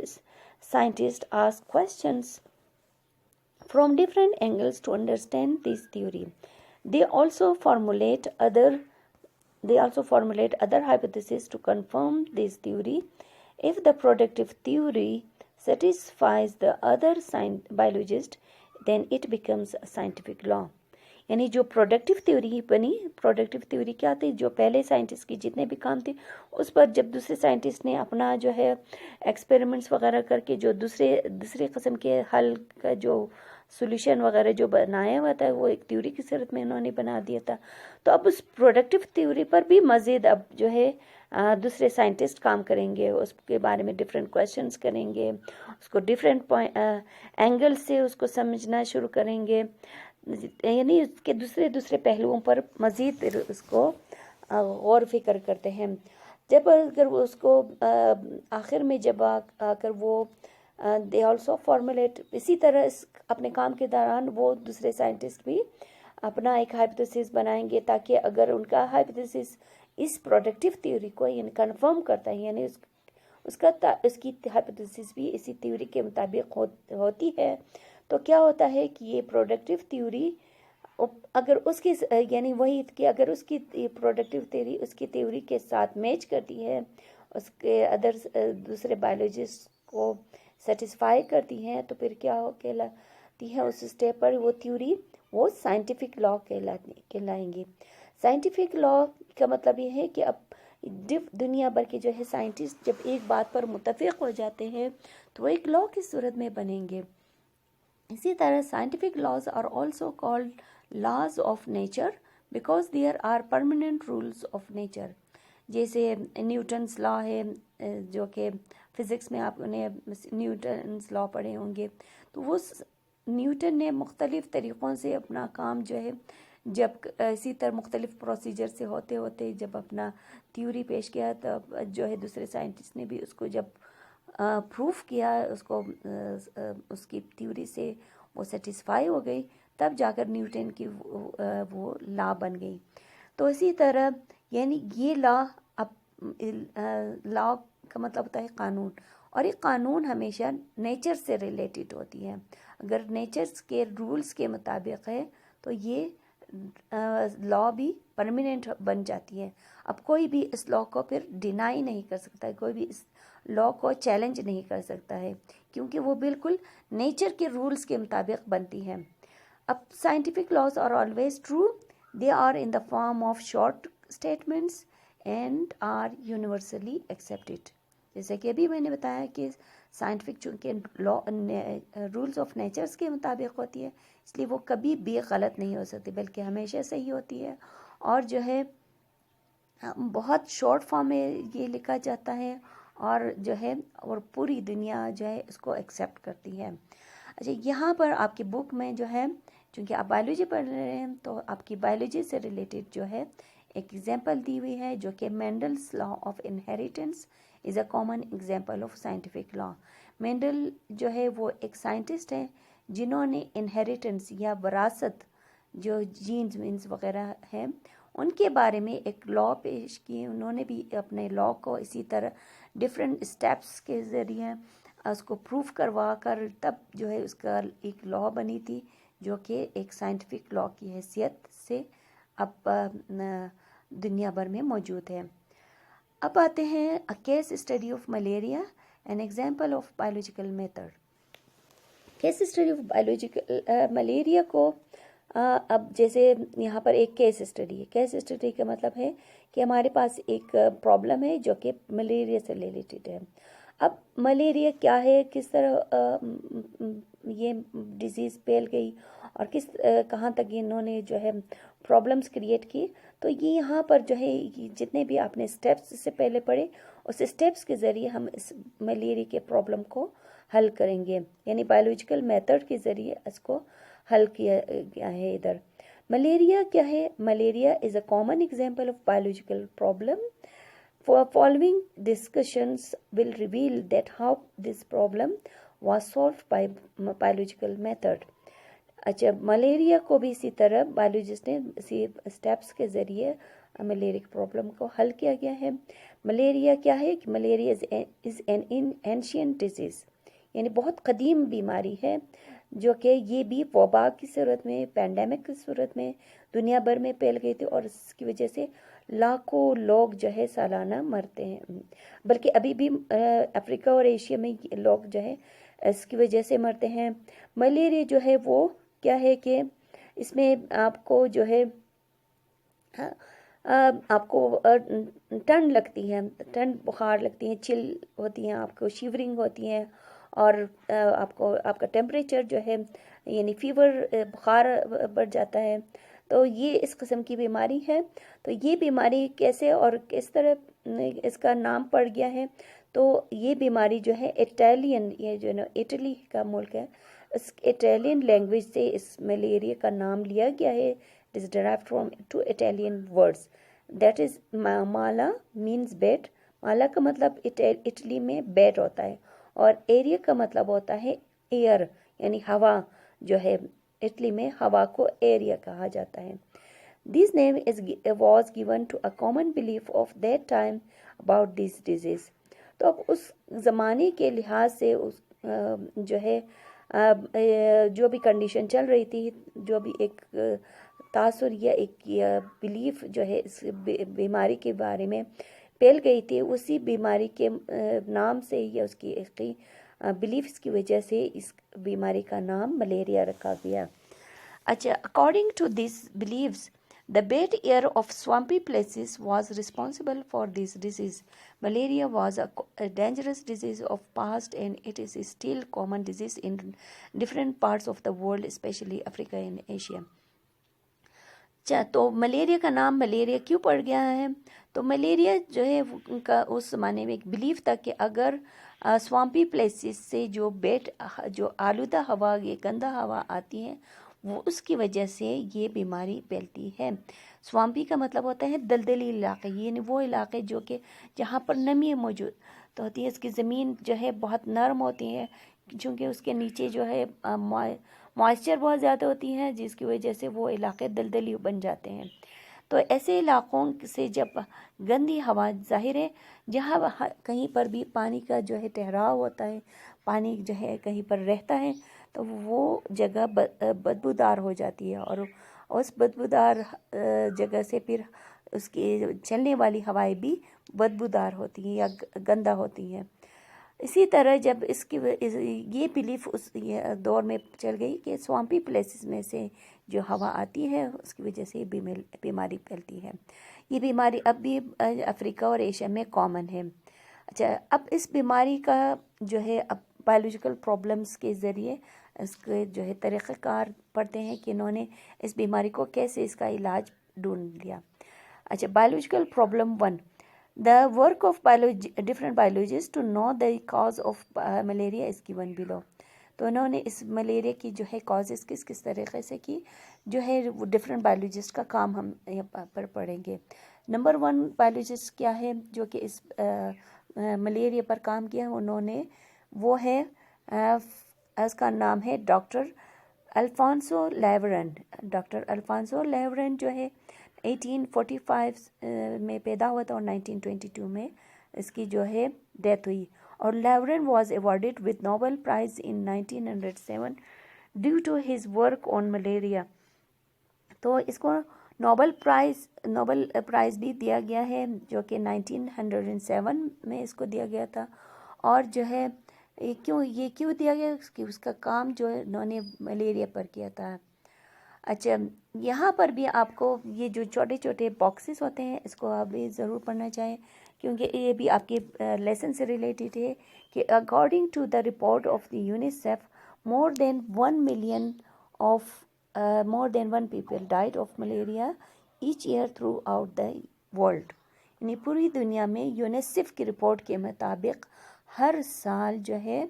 scientists ask questions from different angles to understand this theory. They also formulate other hypotheses to confirm this theory. If the productive theory satisfies the other biologists, then it becomes a scientific law. یعنی جو پروڈکٹیو تھیوری بنی، پروڈکٹیو تھیوری کیا تھی؟ جو پہلے سائنٹسٹ کی جتنے بھی کام تھے اس پر جب دوسرے سائنٹسٹ نے اپنا جو ہے ایکسپیریمنٹس وغیرہ کر کے جو دوسرے قسم کے حل کا جو سولوشن وغیرہ جو بنایا ہوا تھا وہ ایک تھیوری کی صورت میں انہوں نے بنا دیا تھا، تو اب اس پروڈکٹیو تھیوری پر بھی مزید اب جو ہے دوسرے سائنٹسٹ کام کریں گے، اس کے بارے میں ڈفرینٹ کویشچنس کریں گے، اس کو ڈفرینٹ اینگل سے اس کو سمجھنا شروع کریں گے، یعنی اس کے دوسرے پہلوؤں پر مزید اس کو غور فکر کرتے ہیں۔ جب اگر وہ اس کو آخر میں جب آ کر وہ دے آلسو فارمولیٹ، اسی طرح اپنے کام کے دوران وہ دوسرے سائنٹسٹ بھی اپنا ایک ہائپوتھیسس بنائیں گے، تاکہ اگر ان کا ہائپوتھیسس اس پروڈکٹیو تھیوری کو یعنی کنفرم کرتا ہے، یعنی اس کی ہائپوتھیسس بھی اسی تھیوری کے مطابق ہوتی ہے، تو کیا ہوتا ہے کہ یہ پروڈکٹیو تھیوری اگر اس کی یعنی وہی کہ اگر اس کی پروڈکٹیو تھیوری اس کی تھیوری کے ساتھ میچ کرتی ہے، اس کے دوسرے بایولوجسٹ کو سیٹسفائی کرتی ہیں، تو پھر کیا کہلاتی ہے اس اسٹیپ پر وہ تھیوری، وہ سائنٹیفک لا کہلائیں گی۔ سائنٹیفک لا کا مطلب یہ ہے کہ اب دنیا بھر کے جو ہے سائنٹسٹ جب ایک بات پر متفق ہو جاتے ہیں تو وہ ایک لا کی صورت میں بنیں گے۔ اسی طرح scientific laws are also called laws of nature because there are permanent rules of nature. جیسے نیوٹنز لا ہے جو کہ فزکس میں آپ نے نیوٹنز لا پڑھے ہوں گے، تو وہ نیوٹن نے مختلف طریقوں سے اپنا کام جو ہے جب اسی طرح مختلف پروسیجر سے ہوتے جب اپنا تھیوری پیش کیا، تب جو ہے دوسرے سائنٹسٹ نے بھی اس کو جب پروف کیا، اس کو اس کی تھیوری سے وہ سیٹسفائی ہو گئی، تب جا کر نیوٹن کی وہ لا بن گئی۔ تو اسی طرح یعنی یہ لا کا مطلب ہوتا ہے قانون، اور یہ قانون ہمیشہ نیچر سے ریلیٹڈ ہوتی ہے۔ اگر نیچر کے رولز کے مطابق ہے تو یہ لا بھی پرماننٹ بن جاتی ہے۔ اب کوئی بھی اس لا کو پھر ڈینائی نہیں کر سکتا ہے، کوئی بھی اس لا کو چیلنج نہیں کر سکتا ہے، کیونکہ وہ بالکل نیچر کے رولز کے مطابق بنتی ہے۔ اب scientific laws are always true, they are in the form of short statements and are universally accepted. جیسے کہ ابھی میں نے بتایا کہ سائنٹیفک چونکہ رولز آف نیچرز کے مطابق ہوتی ہے، اس لیے وہ کبھی بھی غلط نہیں ہو سکتی بلکہ ہمیشہ صحیح ہوتی ہے، اور جو ہے بہت شارٹ فارم میں یہ لکھا جاتا ہے، اور جو ہے اور پوری دنیا جو ہے اس کو ایکسیپٹ کرتی ہے۔ اچھا، یہاں پر آپ کی بک میں جو ہے چونکہ آپ بایولوجی پڑھ رہے ہیں تو آپ کی بایولوجی سے ریلیٹڈ جو ہے ایک ایگزامپل دی ہوئی ہے، جو کہ Mendel's law of inheritance is a common example of scientific law. Mendel جو ہے وہ ایک سائنٹسٹ ہیں جنہوں نے انہیریٹنس یا وراثت جو جینز وینز وغیرہ ہیں ان کے بارے میں ایک لا پیش کی۔ انہوں نے بھی اپنے لا کو اسی طرح ڈفرینٹ اسٹیپس کے ذریعے اس کو پروف کروا کر تب جو ہے اس کا ایک لا بنی تھی، جو کہ ایک سائنٹیفک لا کی حیثیت سے اب دنیا بھر میں موجود ہے۔ اب آتے ہیں case study of malaria, an example of biological method. Case study of biological malaria کو اب جیسے یہاں پر ایک کیس اسٹڈی ہے، کیس اسٹڈی کا مطلب ہے کہ ہمارے پاس ایک پرابلم ہے جو کہ ملیریا سے ریلیٹڈ ہے۔ اب ملیریا کیا ہے، کس طرح یہ ڈیزیز پھیل گئی اور کہاں تک انہوں نے جو ہے پرابلمس کریٹ کی، تو یہ یہاں پر جو ہے جتنے بھی آپ نے اسٹیپس سے پہلے پڑھے، اس اسٹیپس کے ذریعے ہم اس ملیریا کے پرابلم کو حل کریں گے، یعنی بایولوجیکل میتھڈ کے ذریعے اس کو حل کیا گیا ہے۔ ادھر ملیریا کیا ہے؟ Malaria is a common example of biological problem. Following discussions will reveal that how this problem was solved by biological method. اچھا، ملیریا کو بھی اسی طرح بایولوجسٹ نے اسی اسٹیپس کے ذریعے ملیریا کے پرابلم کو حل کیا گیا ہے۔ ملیریا کیا ہے کہ malaria is an ancient disease, یعنی بہت قدیم بیماری ہے، جو کہ یہ بھی وبا کی صورت میں، پینڈیمک کی صورت میں دنیا بھر میں پھیل گئی تھی، اور اس کی وجہ سے لاکھوں لوگ جو ہے سالانہ مرتے ہیں، بلکہ ابھی بھی افریقہ اور ایشیا میں لوگ جو ہے اس کی وجہ سے مرتے ہیں۔ ملیریا جو ہے وہ کیا ہے کہ اس میں آپ کو جو ہے آپ کو ٹھنڈ لگتی ہے، ٹھنڈ بخار لگتی ہے، چل ہوتی ہیں، آپ کو شیورنگ ہوتی ہے، اور آپ کا ٹیمپریچر جو ہے یعنی فیور، بخار بڑھ جاتا ہے۔ تو یہ اس قسم کی بیماری ہے۔ تو یہ بیماری کیسے اور کس طرح اس کا نام پڑ گیا ہے؟ تو یہ بیماری جو ہے اٹیلین، یہ جو نا اٹلی کا ملک ہے، اس اٹیلین لینگویج سے اس ملیریا کا نام لیا گیا ہے۔ It is derived from two Italian words. That is mala means bed. مالا کا مطلب اٹلی میں بیڈ ہوتا ہے، اور ایریا کا مطلب ہوتا ہے ایئر، یعنی ہوا جو ہے، اٹلی میں ہوا کو ایریا کہا جاتا ہے۔ This name was given to a common belief of that time about this disease. تو اب اس زمانے کے لحاظ سے جو ہے جو بھی کنڈیشن چل رہی تھی، جو بھی ایک تاثر یا ایک بلیف جو ہے اس بیماری کے بارے میں پھیل گئی تھی، اسی بیماری کے نام سے یا اس کی بلیفس کی وجہ سے اس بیماری کا نام ملیریا رکھا گیا۔ اچھا، according to these beliefs the bad air of swampy places was responsible for this disease. Malaria was a dangerous disease of past, and it is still common disease in different parts of the world, especially Africa and Asia. تو ملیریا کا نام ملیریا کیوں پڑ گیا ہے؟ تو ملیریا جو ہے ان کا اس زمانے میں ایک بلیف تھا کہ اگر سوامپی پلیسز سے جو آلودہ ہوا، یہ گندا ہوا آتی ہے، وہ اس کی وجہ سے یہ بیماری پھیلتی ہے۔ سوامپی کا مطلب ہوتا ہے دلدلی علاقے، یعنی وہ علاقے جو کہ جہاں پر نمی موجود تو ہوتی ہے، اس کی زمین جو ہے بہت نرم ہوتی ہے، چونکہ اس کے نیچے جو ہے موئسچر بہت زیادہ ہوتی ہے، جس کی وجہ سے وہ علاقے دلدلی بن جاتے ہیں۔ تو ایسے علاقوں سے جب گندی ہوا، ظاہر ہے جہاں کہیں پر بھی پانی کا جو ہے ٹھہراؤ ہوتا ہے، پانی جو ہے کہیں پر رہتا ہے، تو وہ جگہ بدبودار ہو جاتی ہے، اور اس بدبودار جگہ سے پھر اس کی چلنے والی ہوائیں بھی بدبودار ہوتی ہیں یا گندہ ہوتی ہیں۔ اسی طرح جب یہ بلیف اس دور میں چل گئی کہ سوامپی پلیسز میں سے جو ہوا آتی ہے اس کی وجہ سے بیماری پھیلتی ہے۔ یہ بیماری اب بھی افریقہ اور ایشیا میں کامن ہے۔ اچھا، اب اس بیماری کا جو ہے اب بایولوجیکل پرابلمس کے ذریعے اس کے جو ہے طریقہ کار پڑھتے ہیں کہ انہوں نے اس بیماری کو کیسے اس کا علاج ڈھونڈ لیا۔ اچھا، biological problem 1. The work of different biologists to know the cause of malaria is given below. تو انہوں نے اس ملیریا کی جو ہے کازز کس طریقے سے کی، جو ہے وہ ڈفرینٹ بایولوجسٹ کا کام ہم یہاں پر پڑھیں گے۔ نمبر 1 بایولوجسٹ کیا ہے جو کہ اس ملیریا پر کام کیا، انہوں نے وہ ہے اس کا نام ہے ڈاکٹر الفانسو لیورن۔ ڈاکٹر الفانسو لیورن جو ہے 1845 میں پیدا ہوا تھا اور 1922 میں اس کی جو ہے ڈیتھ ہوئی، اور Laveran was awarded with Nobel prize in 1907 due to his work on malaria. تو اس کو نوبل پرائز بھی دیا گیا ہے، جو کہ 1907 میں اس کو دیا گیا تھا، اور جو ہے یہ کیوں دیا گیا کہ اس کا کام جو ہے انہوں نے ملیریا پر کیا تھا۔ اچھا، یہاں پر بھی آپ کو یہ جو چھوٹے چھوٹے باکسز ہوتے ہیں اس کو آپ بھی ضرور پڑھنا چاہیں، کیونکہ یہ بھی آپ کے لیسن سے ریلیٹڈ ہے کہ according to the report of the UNICEF more than 1 people died of malaria each year throughout the world. یعنی پوری دنیا میں یونیسیف کی رپورٹ کے مطابق ہر سال جو ہے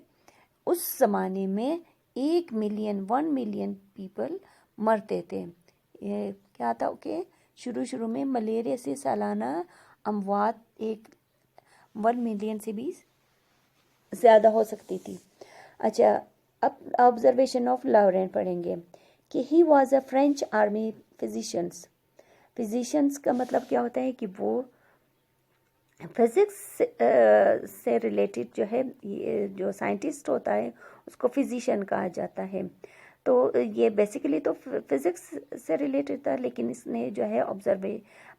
اس زمانے میں 1 ملین پیپل مرتے تھے. یہ کیا تھا کہ شروع میں ملیریا سے سالانہ اموات 1 ملین سے بھی زیادہ ہو سکتی تھی. اچھا، اب آبزرویشن آف لاورین پڑھیں گے کہ he was a French army physicians کا مطلب کیا ہوتا ہے کہ وہ فزکس سے ریلیٹڈ جو ہے جو سائنٹسٹ ہوتا ہے اس کو فزیشین کہا جاتا ہے. تو یہ بیسیکلی تو فزکس سے ریلیٹڈ تھا، لیکن اس نے جو ہے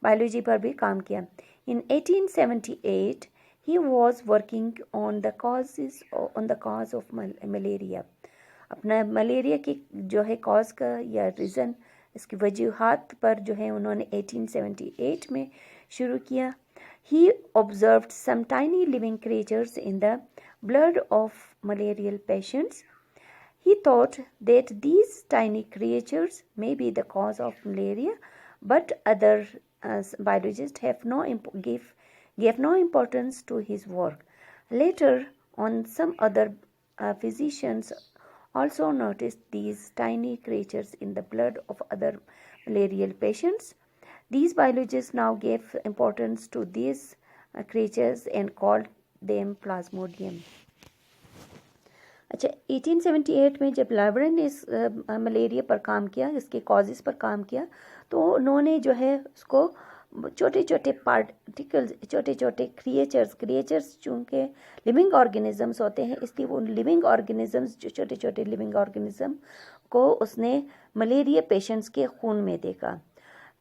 بایولوجی پر بھی کام کیا. ان 1878 he was working on the cause of malaria. اپنا ملیریا کی جو ہے کاز کا یا ریزن، اس کی وجوہات پر جو ہے انہوں نے 1878 میں شروع کیا. He observed some tiny living creatures in the blood of malarial patients. He thought that these tiny creatures may be the cause of malaria, but other biologists gave no importance to his work. Later on, some other physicians also noticed these tiny creatures in the blood of other malarial patients. These biologists now gave importance to these creatures and called them Plasmodium. اچھا، 1878 میں جب لاورین نے اس ملیریا پر کام کیا، اس کے کازز پر کام کیا، تو انہوں نے جو ہے اس کو چھوٹے چھوٹے پارٹیکلز، چھوٹے چھوٹے کریچرز چونکہ لیونگ آرگینزمس ہوتے ہیں، اس لیے وہ لیونگ آرگینزمس، جو چھوٹے چھوٹے لیونگ آرگینزم کو اس نے ملیریا پیشنٹس کے خون میں دیکھا.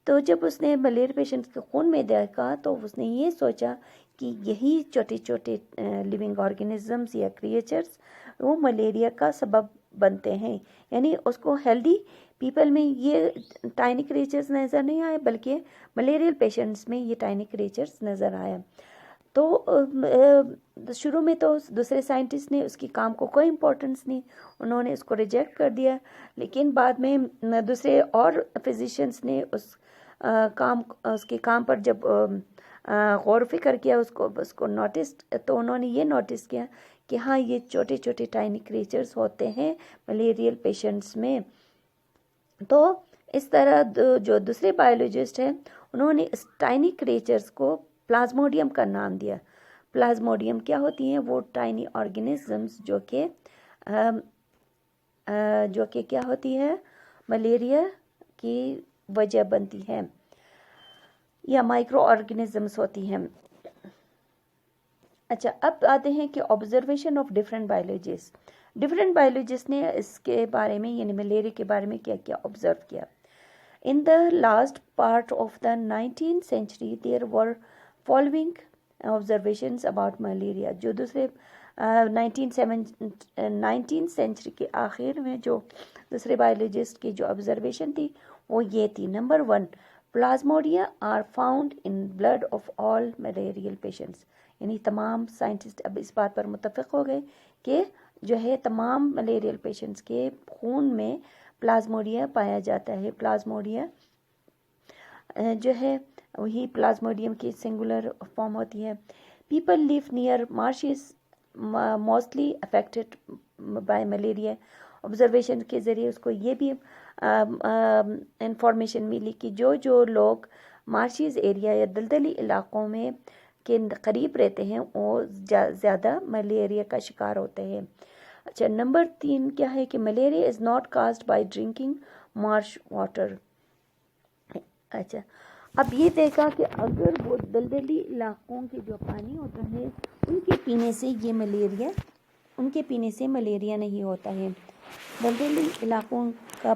تو جب اس نے ملیریا پیشنٹس کے خون میں دیکھا تو اس نے یہ سوچا کہ یہی چھوٹے چھوٹے لیونگ آرگینزمس یا کریچرز وہ ملیریا کا سبب بنتے ہیں. یعنی اس کو ہیلدی پیپل میں یہ ٹائنی کریچرز نظر نہیں آئے، بلکہ ملیریل پیشنٹس میں یہ ٹائنی کریچرز نظر آیا. تو شروع میں تو دوسرے سائنٹسٹ نے اس کی کام کو کوئی امپورٹنس نہیں، انہوں نے اس کو ریجیکٹ کر دیا. لیکن بعد میں دوسرے اور فزیشینس نے اس کے کام پر جب غور و فکر کیا، اس کو نوٹس، تو انہوں نے یہ نوٹس کیا کہ ہاں یہ چھوٹے چھوٹے ٹائنی کریچرز ہوتے ہیں ملیریل پیشنٹس میں. تو اس طرح جو دوسرے بایولوجسٹ ہیں انہوں نے اس ٹائنی کریچرز کو پلازموڈیم کا نام دیا. پلازموڈیم کیا ہوتی ہیں؟ وہ ٹائنی آرگینزمز جو کہ کیا ہوتی ہے؟ ملیریا کی وجہ بنتی ہے یا مائکرو آرگینزمز ہوتی ہیں. اچھا، اب آتے ہیں کہ آبزرویشن آف ڈفرینٹ بایولوجسٹ نے اس کے بارے میں یعنی ملیریا کے بارے میں کیا کیا آبزرو کیا. In the last part of the 19th century, there were following observations about malaria. جو دوسرے 19th century کے آخر میں جو دوسرے بایولوجسٹ کی جو آبزرویشن تھی وہ یہ تھی. Number 1، plasmodia are found in blood of all malarial patients. یعنی تمام سائنٹسٹ اب اس بات پر متفق ہو گئے کہ جو ہے تمام ملیریل پیشنٹس کے خون میں پلازموڈیا پایا جاتا ہے. پلازموڈیا جو ہے وہی پلازموڈیم کی سنگولر فارم ہوتی ہے. People live near marshes mostly affected by malaria. Observation کے ذریعے اس کو یہ بھی انفارمیشن ملی کہ جو لوگ مارشز ایریا یا دلدلی علاقوں میں کے قریب رہتے ہیں وہ زیادہ ملیریا کا شکار ہوتے ہیں. اچھا، نمبر 3 کیا ہے کہ malaria is not caused by drinking marsh water. اچھا، اب یہ دیکھا کہ اگر وہ دلدلی علاقوں کے جو پانی ہوتا ہے ان کے پینے سے ملیریا نہیں ہوتا ہے. دلدلی علاقوں کا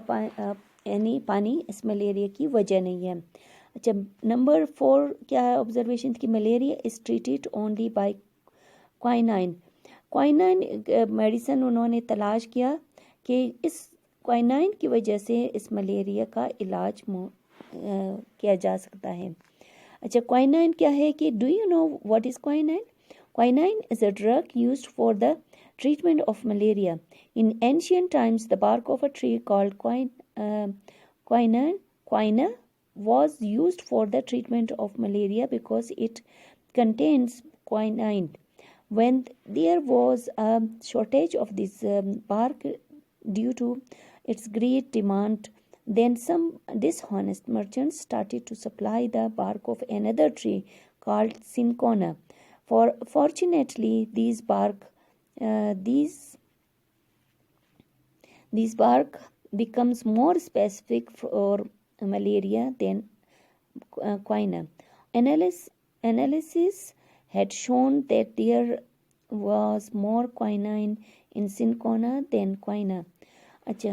یعنی پانی اس ملیریا کی وجہ نہیں ہے. اچھا، نمبر 4 کیا ہے آبزرویشن کی malaria is treated only by quinine. Quinine medicine انہوں نے تلاش کیا کہ اس کوائنائن کی وجہ سے اس ملیریا کا علاج کیا جا سکتا ہے. اچھا quinine کیا ہے کہ do you know what is quinine? Quinine is a drug used for the treatment of malaria. In ancient times, the bark of a tree called quina was used for the treatment of malaria because it contains quinine. When there was a shortage of this bark due to its great demand, then some dishonest merchants started to supply the bark of another tree called cinchona. Fortunately, these bark becomes more specific for malaria than quina. Analysis had shown that there was more quinine in cinchona than quina. اچھا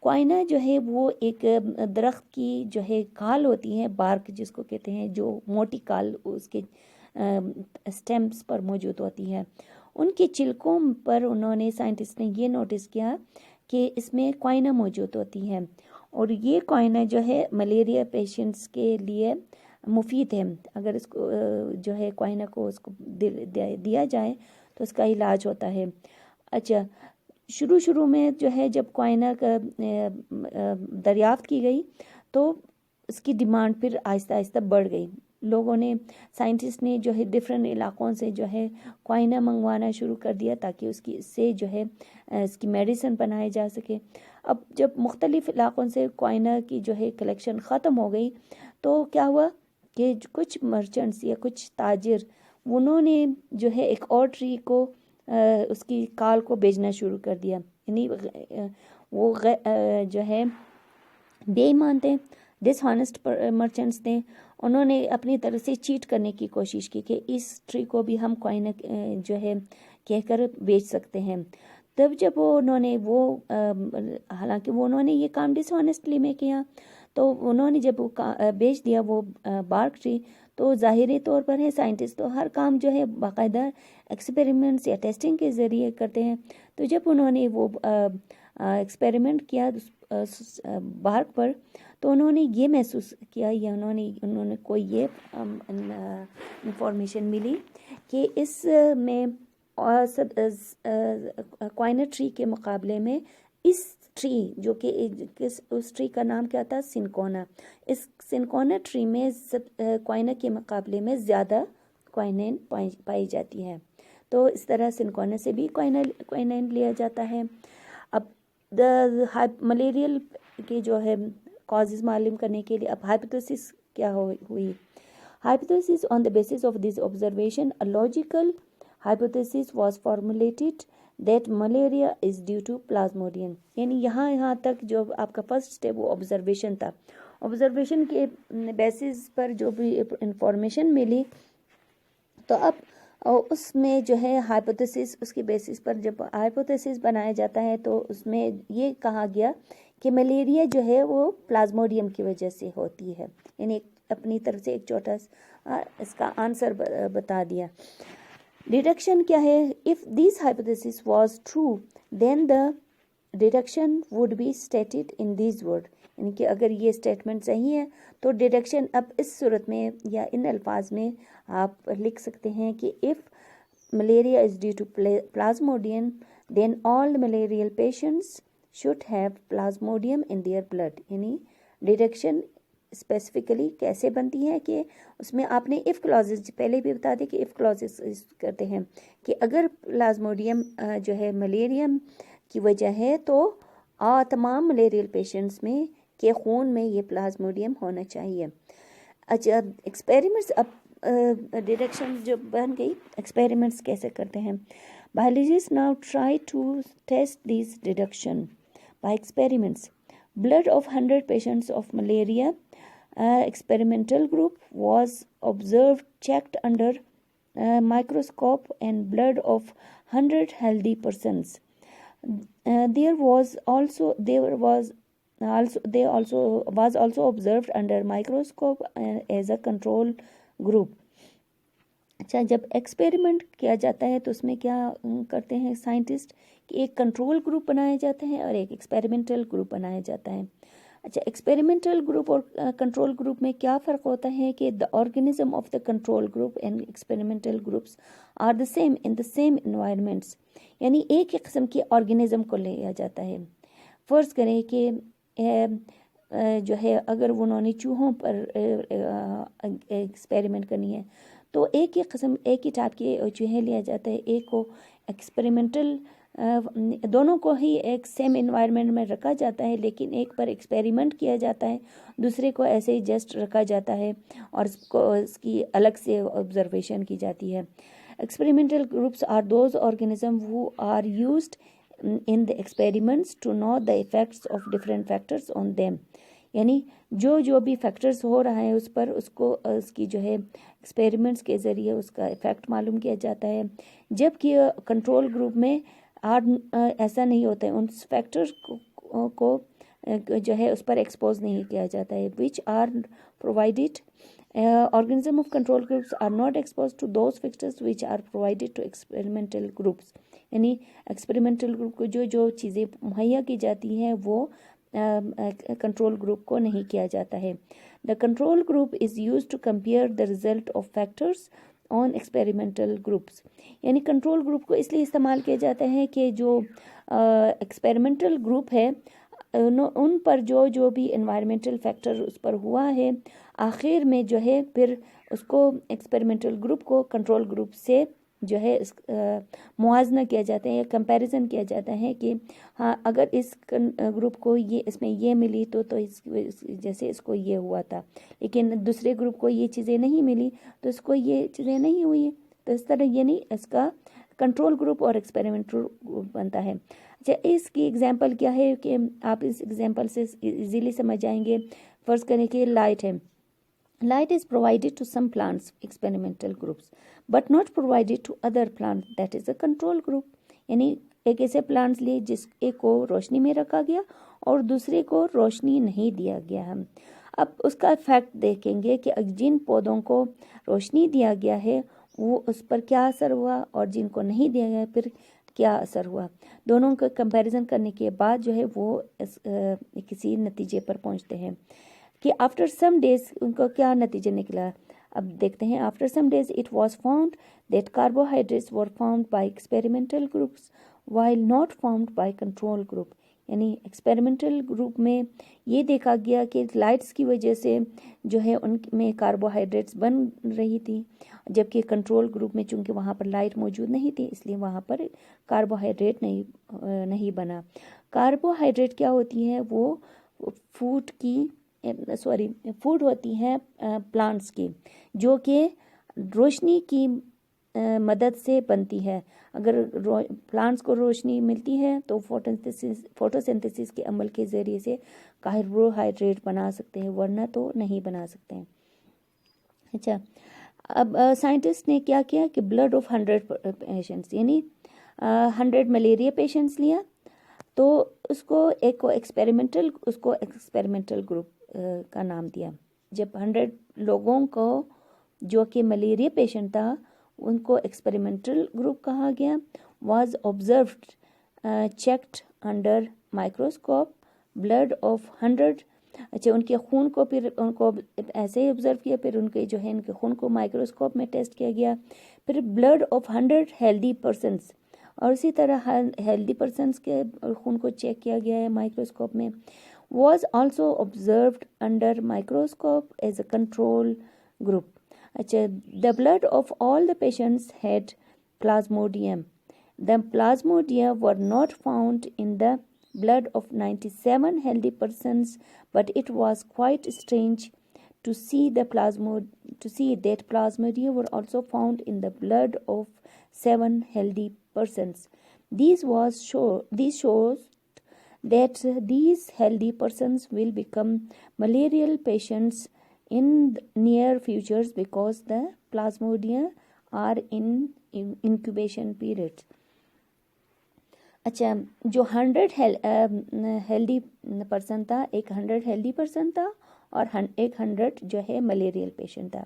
کوئنا جو ہے وہ ایک درخت کی جو ہے کال ہوتی ہے, بارک جس کو کہتے ہیں, جو موٹی کال اس کے سٹیمز پر موجود ہوتی ہے. ان کے چھلکوں پر انہوں نے سائنٹسٹ نے یہ نوٹس کیا کہ اس میں کوئنا موجود ہوتی ہے, اور یہ کوئنا جو ہے ملیریا پیشنٹس کے لیے مفید ہے. اگر اس کو جو ہے کوئنا کو اس کو دیا جائے تو اس کا علاج ہوتا ہے. اچھا شروع میں جو ہے جب کوئنا کا دریافت کی گئی تو اس کی ڈیمانڈ پھر آہستہ آہستہ بڑھ گئی. لوگوں نے سائنٹسٹ نے جو ہے ڈفرینٹ علاقوں سے جو ہے کوئنا منگوانا شروع کر دیا تاکہ اس سے جو ہے اس کی میڈیسن بنائے جا سکے. اب جب مختلف علاقوں سے کوئنا کی جو ہے کلیکشن ختم ہو گئی تو کیا ہوا کہ کچھ مرچنٹس یا کچھ تاجر انہوں نے جو ہے ایک اور ٹری کو اس کی کال کو بیچنا شروع کر دیا. یعنی وہ جو ہے بے ایمان تھے, ڈس ہانسٹ مرچنٹس تھے, انہوں نے اپنی طرف سے چیٹ کرنے کی کوشش کی کہ اس ٹری کو بھی ہم کوئنا جو ہے کہہ کر بیچ سکتے ہیں. تب جب انہوں نے حالانکہ انہوں نے یہ کام ڈس ہانسٹلی میں کیا, تو انہوں نے جب بیچ دیا وہ بارک ٹری, تو ظاہری طور پر ہے سائنٹسٹ تو ہر کام جو ہے باقاعدہ ایکسپیریمنٹس یا ٹیسٹنگ کے ذریعے کرتے ہیں. تو جب انہوں نے وہ ایکسپیریمنٹ کیا بارک پر, تو انہوں نے یہ محسوس کیا یا انہوں نے کوئی یہ انفارمیشن ملی کہ اس میں کوئنا ٹری کے مقابلے میں اس ٹری جو کہ اس ٹری کا نام کیا تھا, سنکونا, اس سنکونا ٹری میں کوئنا کے مقابلے میں زیادہ کوئنین پائی جاتی ہے. تو اس طرح سنکونا سے بھی کوئنین لیا جاتا ہے. اب ملیریل کی جو ہے کازز معلوم کرنے کے لیے اب ہائپوتھیسس کیا ہوئی. Hypothesis on the basis of this observation a logical hypothesis was formulated that malaria is due to plasmodium. یعنی یہاں تک جو آپ کا فرسٹ اسٹیپ وہ آبزرویشن تھا. آبزرویشن کے بیسس پر جو بھی انفارمیشن ملی تو اب اس میں جو ہے ہائپوتھیسس, اس کے بیسس پر جب ہائپوتھیسس بنایا جاتا ہے تو اس میں یہ کہا گیا کہ ملیریا جو ہے وہ پلازموڈیم کی وجہ سے ہوتی ہے. یعنی اپنی طرف سے ایک چھوٹا اس کا آنسر بتا دیا. ڈیڈکشن کیا ہے, if this hypothesis was true then the deduction would be stated in these words. یعنی کہ اگر یہ اسٹیٹمنٹ صحیح ہے تو ڈیڈکشن اب اس صورت میں یا ان الفاظ میں آپ لکھ سکتے ہیں کہ if malaria is due to plasmodium then all malarial patients should have plasmodium in their blood. یعنی ڈیڈکشن اسپیسیفکلی کیسے بنتی ہے کہ اس میں آپ نے اف کلازز پہلے بھی بتا دیں کہ اف کلازز کرتے ہیں کہ اگر پلازموڈیم جو ہے ملیریم کی وجہ ہے تو تمام ملیریل پیشنٹس میں کے خون میں یہ پلازموڈیم ہونا چاہیے. اچھا ایکسپیریمنٹس, اب ڈیڈکشن جو بن گئی, ایکسپیریمنٹس کیسے کرتے ہیں. Biologist now try to test these deduction by experiments. Blood of 100 patients of malaria experimental group was observed checked under microscope and blood of 100 healthy persons. There was also observed under microscope as a control group. اچھا جب ایکسپیریمنٹ کیا جاتا ہے تو اس میں کیا کرتے ہیں سائنٹسٹ کہ ایک کنٹرول گروپ بنایا جاتا ہے اور ایک ایکسپیریمنٹل گروپ بنایا جاتا ہے. اچھا ایکسپیریمنٹل گروپ اور کنٹرول گروپ میں کیا فرق ہوتا ہے کہ the organism of the control group and experimental groups are the same in the same environments، یعنی ایک ہی قسم کی آرگینزم کو لیا جاتا ہے. فرض کریں کہ جو ہے اگر انہوں نے چوہوں پر ایکسپیریمنٹ کرنی ہے تو ایک ہی قسم ایک ہی ٹائپ کے چوہے لیا جاتا ہے. ایک کو ایکسپیریمنٹل دونوں کو ہی ایک سیم انوائرمنٹ میں رکھا جاتا ہے، لیکن ایک پر ایکسپیریمنٹ کیا جاتا ہے، دوسرے کو ایسے ہی جسٹ رکھا جاتا ہے اور اس کی الگ سے آبزرویشن کی جاتی ہے. Experimental groups are those organism ہو are used in the experiments to know the effects of different factors on them، یعنی جو بھی فیکٹرز ہو رہا ہے اس پر اس کو اس کی جو ہے ایکسپیریمنٹس کے ذریعے اس کا افیکٹ معلوم کیا جاتا ہے. جبکہ کنٹرول گروپ میں ایسا نہیں ہوتا ہے، ان فیکٹرز کو جو ہے اس پر ایکسپوز نہیں کیا جاتا ہے. which are provided organism of control groups are not exposed to those factors which are provided to experimental groups، یعنی ایکسپیریمنٹل گروپ کو جو چیزیں مہیا کی جاتی ہیں وہ کنٹرول گروپ کو نہیں کیا جاتا ہے. The control group is used to compare the result of factors on experimental groups، یعنی کنٹرول گروپ کو اس لیے استعمال کیا جاتا ہے کہ جو ایکسپیریمنٹل گروپ ہے ان پر جو بھی انوائرمنٹل فیکٹر اس پر ہوا ہے آخر میں جو ہے پھر اس کو ایکسپیریمنٹل گروپ کو کنٹرول گروپ سے جو ہے موازنہ کیا جاتا ہے یا کمپیریزن کیا جاتا ہے کہ ہاں اگر اس گروپ کو اس میں یہ ملی تو جیسے اس کو یہ ہوا تھا، لیکن دوسرے گروپ کو یہ چیزیں نہیں ملی تو اس کو یہ چیزیں نہیں ہوئی. تو اس طرح یعنی اس کا کنٹرول گروپ اور ایکسپیریمنٹل گروپ بنتا ہے. اچھا اس کی ایگزامپل کیا ہے کہ آپ اس ایگزامپل سے ایزیلی سمجھ جائیں گے. فرض کریں کہ لائٹ ہے. Light is provided to some plants, experimental groups, but not provided to other plants, that is a control group. یعنی ایک ایسے پلانٹس لیے جس ایک کو روشنی میں رکھا گیا اور دوسرے کو روشنی نہیں دیا گیا. اب اس کا فیکٹ دیکھیں گے کہ جن پودوں کو روشنی دیا گیا ہے وہ اس پر کیا اثر ہوا اور جن کو نہیں دیا گیا پھر کیا اثر ہوا. دونوں کا کمپیریزن کرنے کے بعد جو ہے وہ کسی نتیجے پر پہنچتے ہیں کہ آفٹر سم ڈیز ان کو کیا نتیجہ نکلا. اب دیکھتے ہیں. After some days it was found that carbohydrates were formed by experimental groups while not formed by control group, یعنی ایکسپیریمنٹل گروپ میں یہ دیکھا گیا کہ لائٹس کی وجہ سے جو ہے ان میں کاربوہائیڈریٹس بن رہی تھی، جبکہ کنٹرول گروپ میں چونکہ وہاں پر لائٹ موجود نہیں تھی اس لیے وہاں پر کاربوہائیڈریٹ نہیں بنا. کاربوہائیڈریٹ کیا ہوتی ہے؟ وہ فوڈ ہوتی ہے پلانٹس کی جو کہ روشنی کی مدد سے بنتی ہے. اگر پلانٹس کو روشنی ملتی ہے تو فوٹوسنتھسس کے عمل کے ذریعے سے کاربوہائیڈریٹ بنا سکتے ہیں، ورنہ تو نہیں بنا سکتے ہیں. اچھا اب سائنٹسٹ نے کیا کیا کہ بلڈ آف 100 پیشنٹس یعنی 100 ملیریا پیشنٹس لیا تو اس کو ایکسپیریمنٹل گروپ کا نام دیا. جب 100 لوگوں کو جو کہ ملیریا پیشنٹ تھا ان کو ایکسپیریمنٹل گروپ کہا گیا. Was observed checked under microscope blood of 100. اچھا ان کے خون کو پھر ان کو ایسے ہی آبزرو کیا، پھر ان کے جو ہے ان کے خون کو مائکروسکوپ میں ٹیسٹ کیا گیا، پھر بلڈ آف 100 ہیلدی پرسنس اور اسی طرح ہیلدی پرسنس کے خون کو چیک کیا گیا ہے مائکروسکوپ میں. was also observed under microscope as a control group. اچھا the blood of all the patients had plasmodium. The plasmodium were not found in the blood of 97 healthy persons, but it was quite strange to see that plasmodium were also found in the blood of 7 healthy persons. These shows that these healthy persons will become malarial patients in near futures because the plasmodium are in incubation periods. اچھا جو 100 ہیلدی پرسن تھا، ایک 100 ہیلدی پرسن تھا اور ایک 100 جو ہے ملیریل پیشنٹ تھا.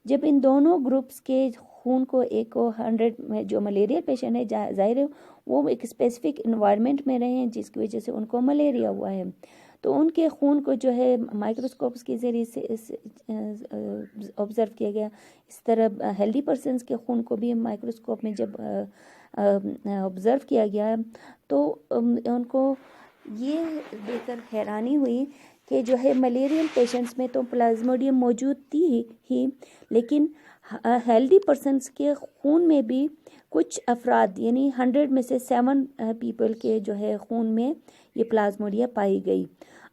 جب ان دونوں گروپس کے خون کو ایک کو 100 جو ملیریا پیشنٹ ہے ظاہر ہے وہ ایک اسپیسیفک انوائرمنٹ میں رہے ہیں جس کی وجہ سے ان کو ملیریا ہوا ہے، تو ان کے خون کو جو ہے مائکروسکوپس کے ذریعے سے آبزرو کیا گیا. اس طرح ہیلدی پرسنس کے خون کو بھی مائکروسکوپ میں جب آبزرو کیا گیا تو ان کو یہ دیکھ کر حیرانی ہوئی کہ جو ہے ملیریل پیشنٹس میں تو پلازموڈیم موجود تھی ہی، لیکن ہیلدی پرسنس کے خون میں بھی کچھ افراد یعنی 100 میں سے 7 پیپل کے جو ہے خون میں یہ پلازموڈیا پائی گئی.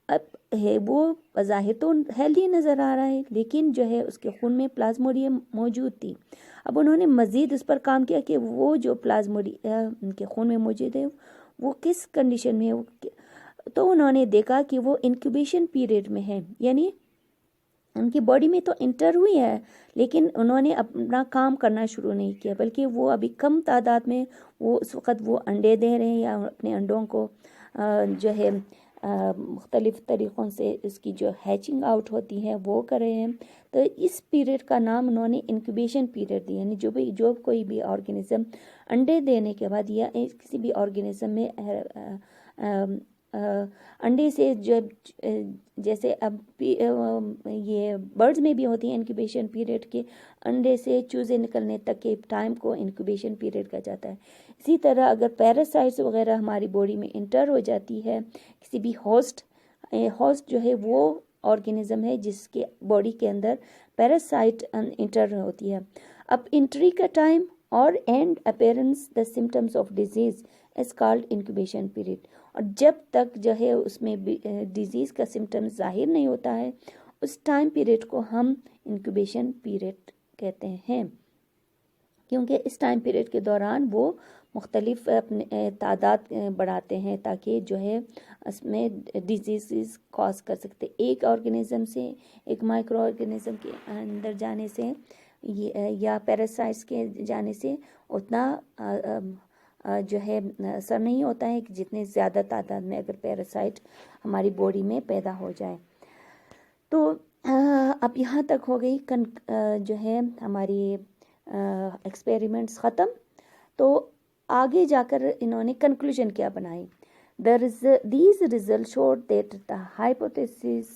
اب ہے وہ بظاہر تو ہیلدی نظر آ رہا ہے، لیکن جو ہے اس کے خون میں پلازموڈیم موجود تھی. اب انہوں نے مزید اس پر کام کیا کہ وہ جو پلازموڈیا ان کے خون میں موجود ہے وہ کس کنڈیشن میں ہے. تو انہوں نے دیکھا کہ وہ انکیوبیشن پیریڈ میں ہے، یعنی ان کی باڈی میں تو انٹر ہوئی ہے لیکن انہوں نے اپنا کام کرنا شروع نہیں کیا، بلکہ وہ ابھی کم تعداد میں وہ اس وقت وہ انڈے دے رہے ہیں یا اپنے انڈوں کو جو ہے مختلف طریقوں سے اس کی جو ہیچنگ آؤٹ ہوتی ہے وہ کر رہے ہیں. تو اس پیریڈ کا نام انہوں نے انکیوبیشن پیریڈ دیا، یعنی جو کوئی بھی آرگینزم انڈے دینے کے بعد یا کسی بھی آرگینزم میں انڈے سے جب جیسے اب یہ برڈز میں بھی ہوتی ہیں انکیوبیشن پیریڈ کے، انڈے سے چوزے نکلنے تک کے ٹائم کو انکیوبیشن پیریڈ کہا جاتا ہے. اسی طرح اگر پیراسائٹس وغیرہ ہماری باڈی میں انٹر ہو جاتی ہے، کسی بھی ہوسٹ جو ہے وہ آرگینزم ہے جس کے باڈی کے اندر پیراسائٹ انٹر ہوتی ہے. اب انٹری کا ٹائم اور and appearance the symptoms of disease is called incubation period. اور جب تک جو ہے اس میں ڈیزیز کا سمٹم ظاہر نہیں ہوتا ہے اس ٹائم پیریڈ کو ہم انکیوبیشن پیریڈ کہتے ہیں، کیونکہ اس ٹائم پیریڈ کے دوران وہ مختلف اپنے تعداد بڑھاتے ہیں تاکہ جو ہے اس میں ڈیزیز کاز کر سکتے. ایک آرگینزم سے ایک مائکرو آرگینزم کے اندر جانے سے یا پیراسائٹس کے جانے سے اتنا جو ہے اثر نہیں ہوتا ہے کہ جتنے زیادہ تعداد میں اگر پیراسائٹ ہماری باڈی میں پیدا ہو جائے. تو اب یہاں تک ہو گئی جو ہے ہماری ایکسپیریمنٹس ختم. تو آگے جا کر انہوں نے کنکلوژن کیا بنائی. These results showed that the hypothesis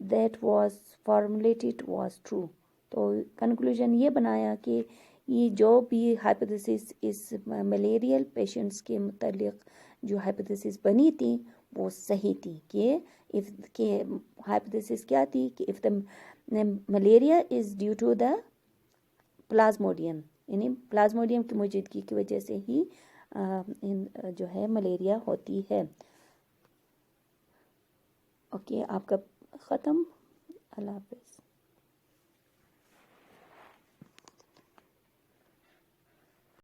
that was formulated was true. تو کنکلوژن یہ بنایا کہ یہ جو بھی ہائپوتھیسس اس ملیریل پیشنٹس کے متعلق جو ہائپوتھیسس بنی تھی وہ صحیح تھی. کہ ہائپوتھیسس کیا تھی کہ if the malaria is due to the plasmodium, یعنی پلازموڈیم کی موجودگی کی وجہ سے ہی جو ہے ملیریا ہوتی ہے. اوکے، آپ کا ختم. اللہ حافظ.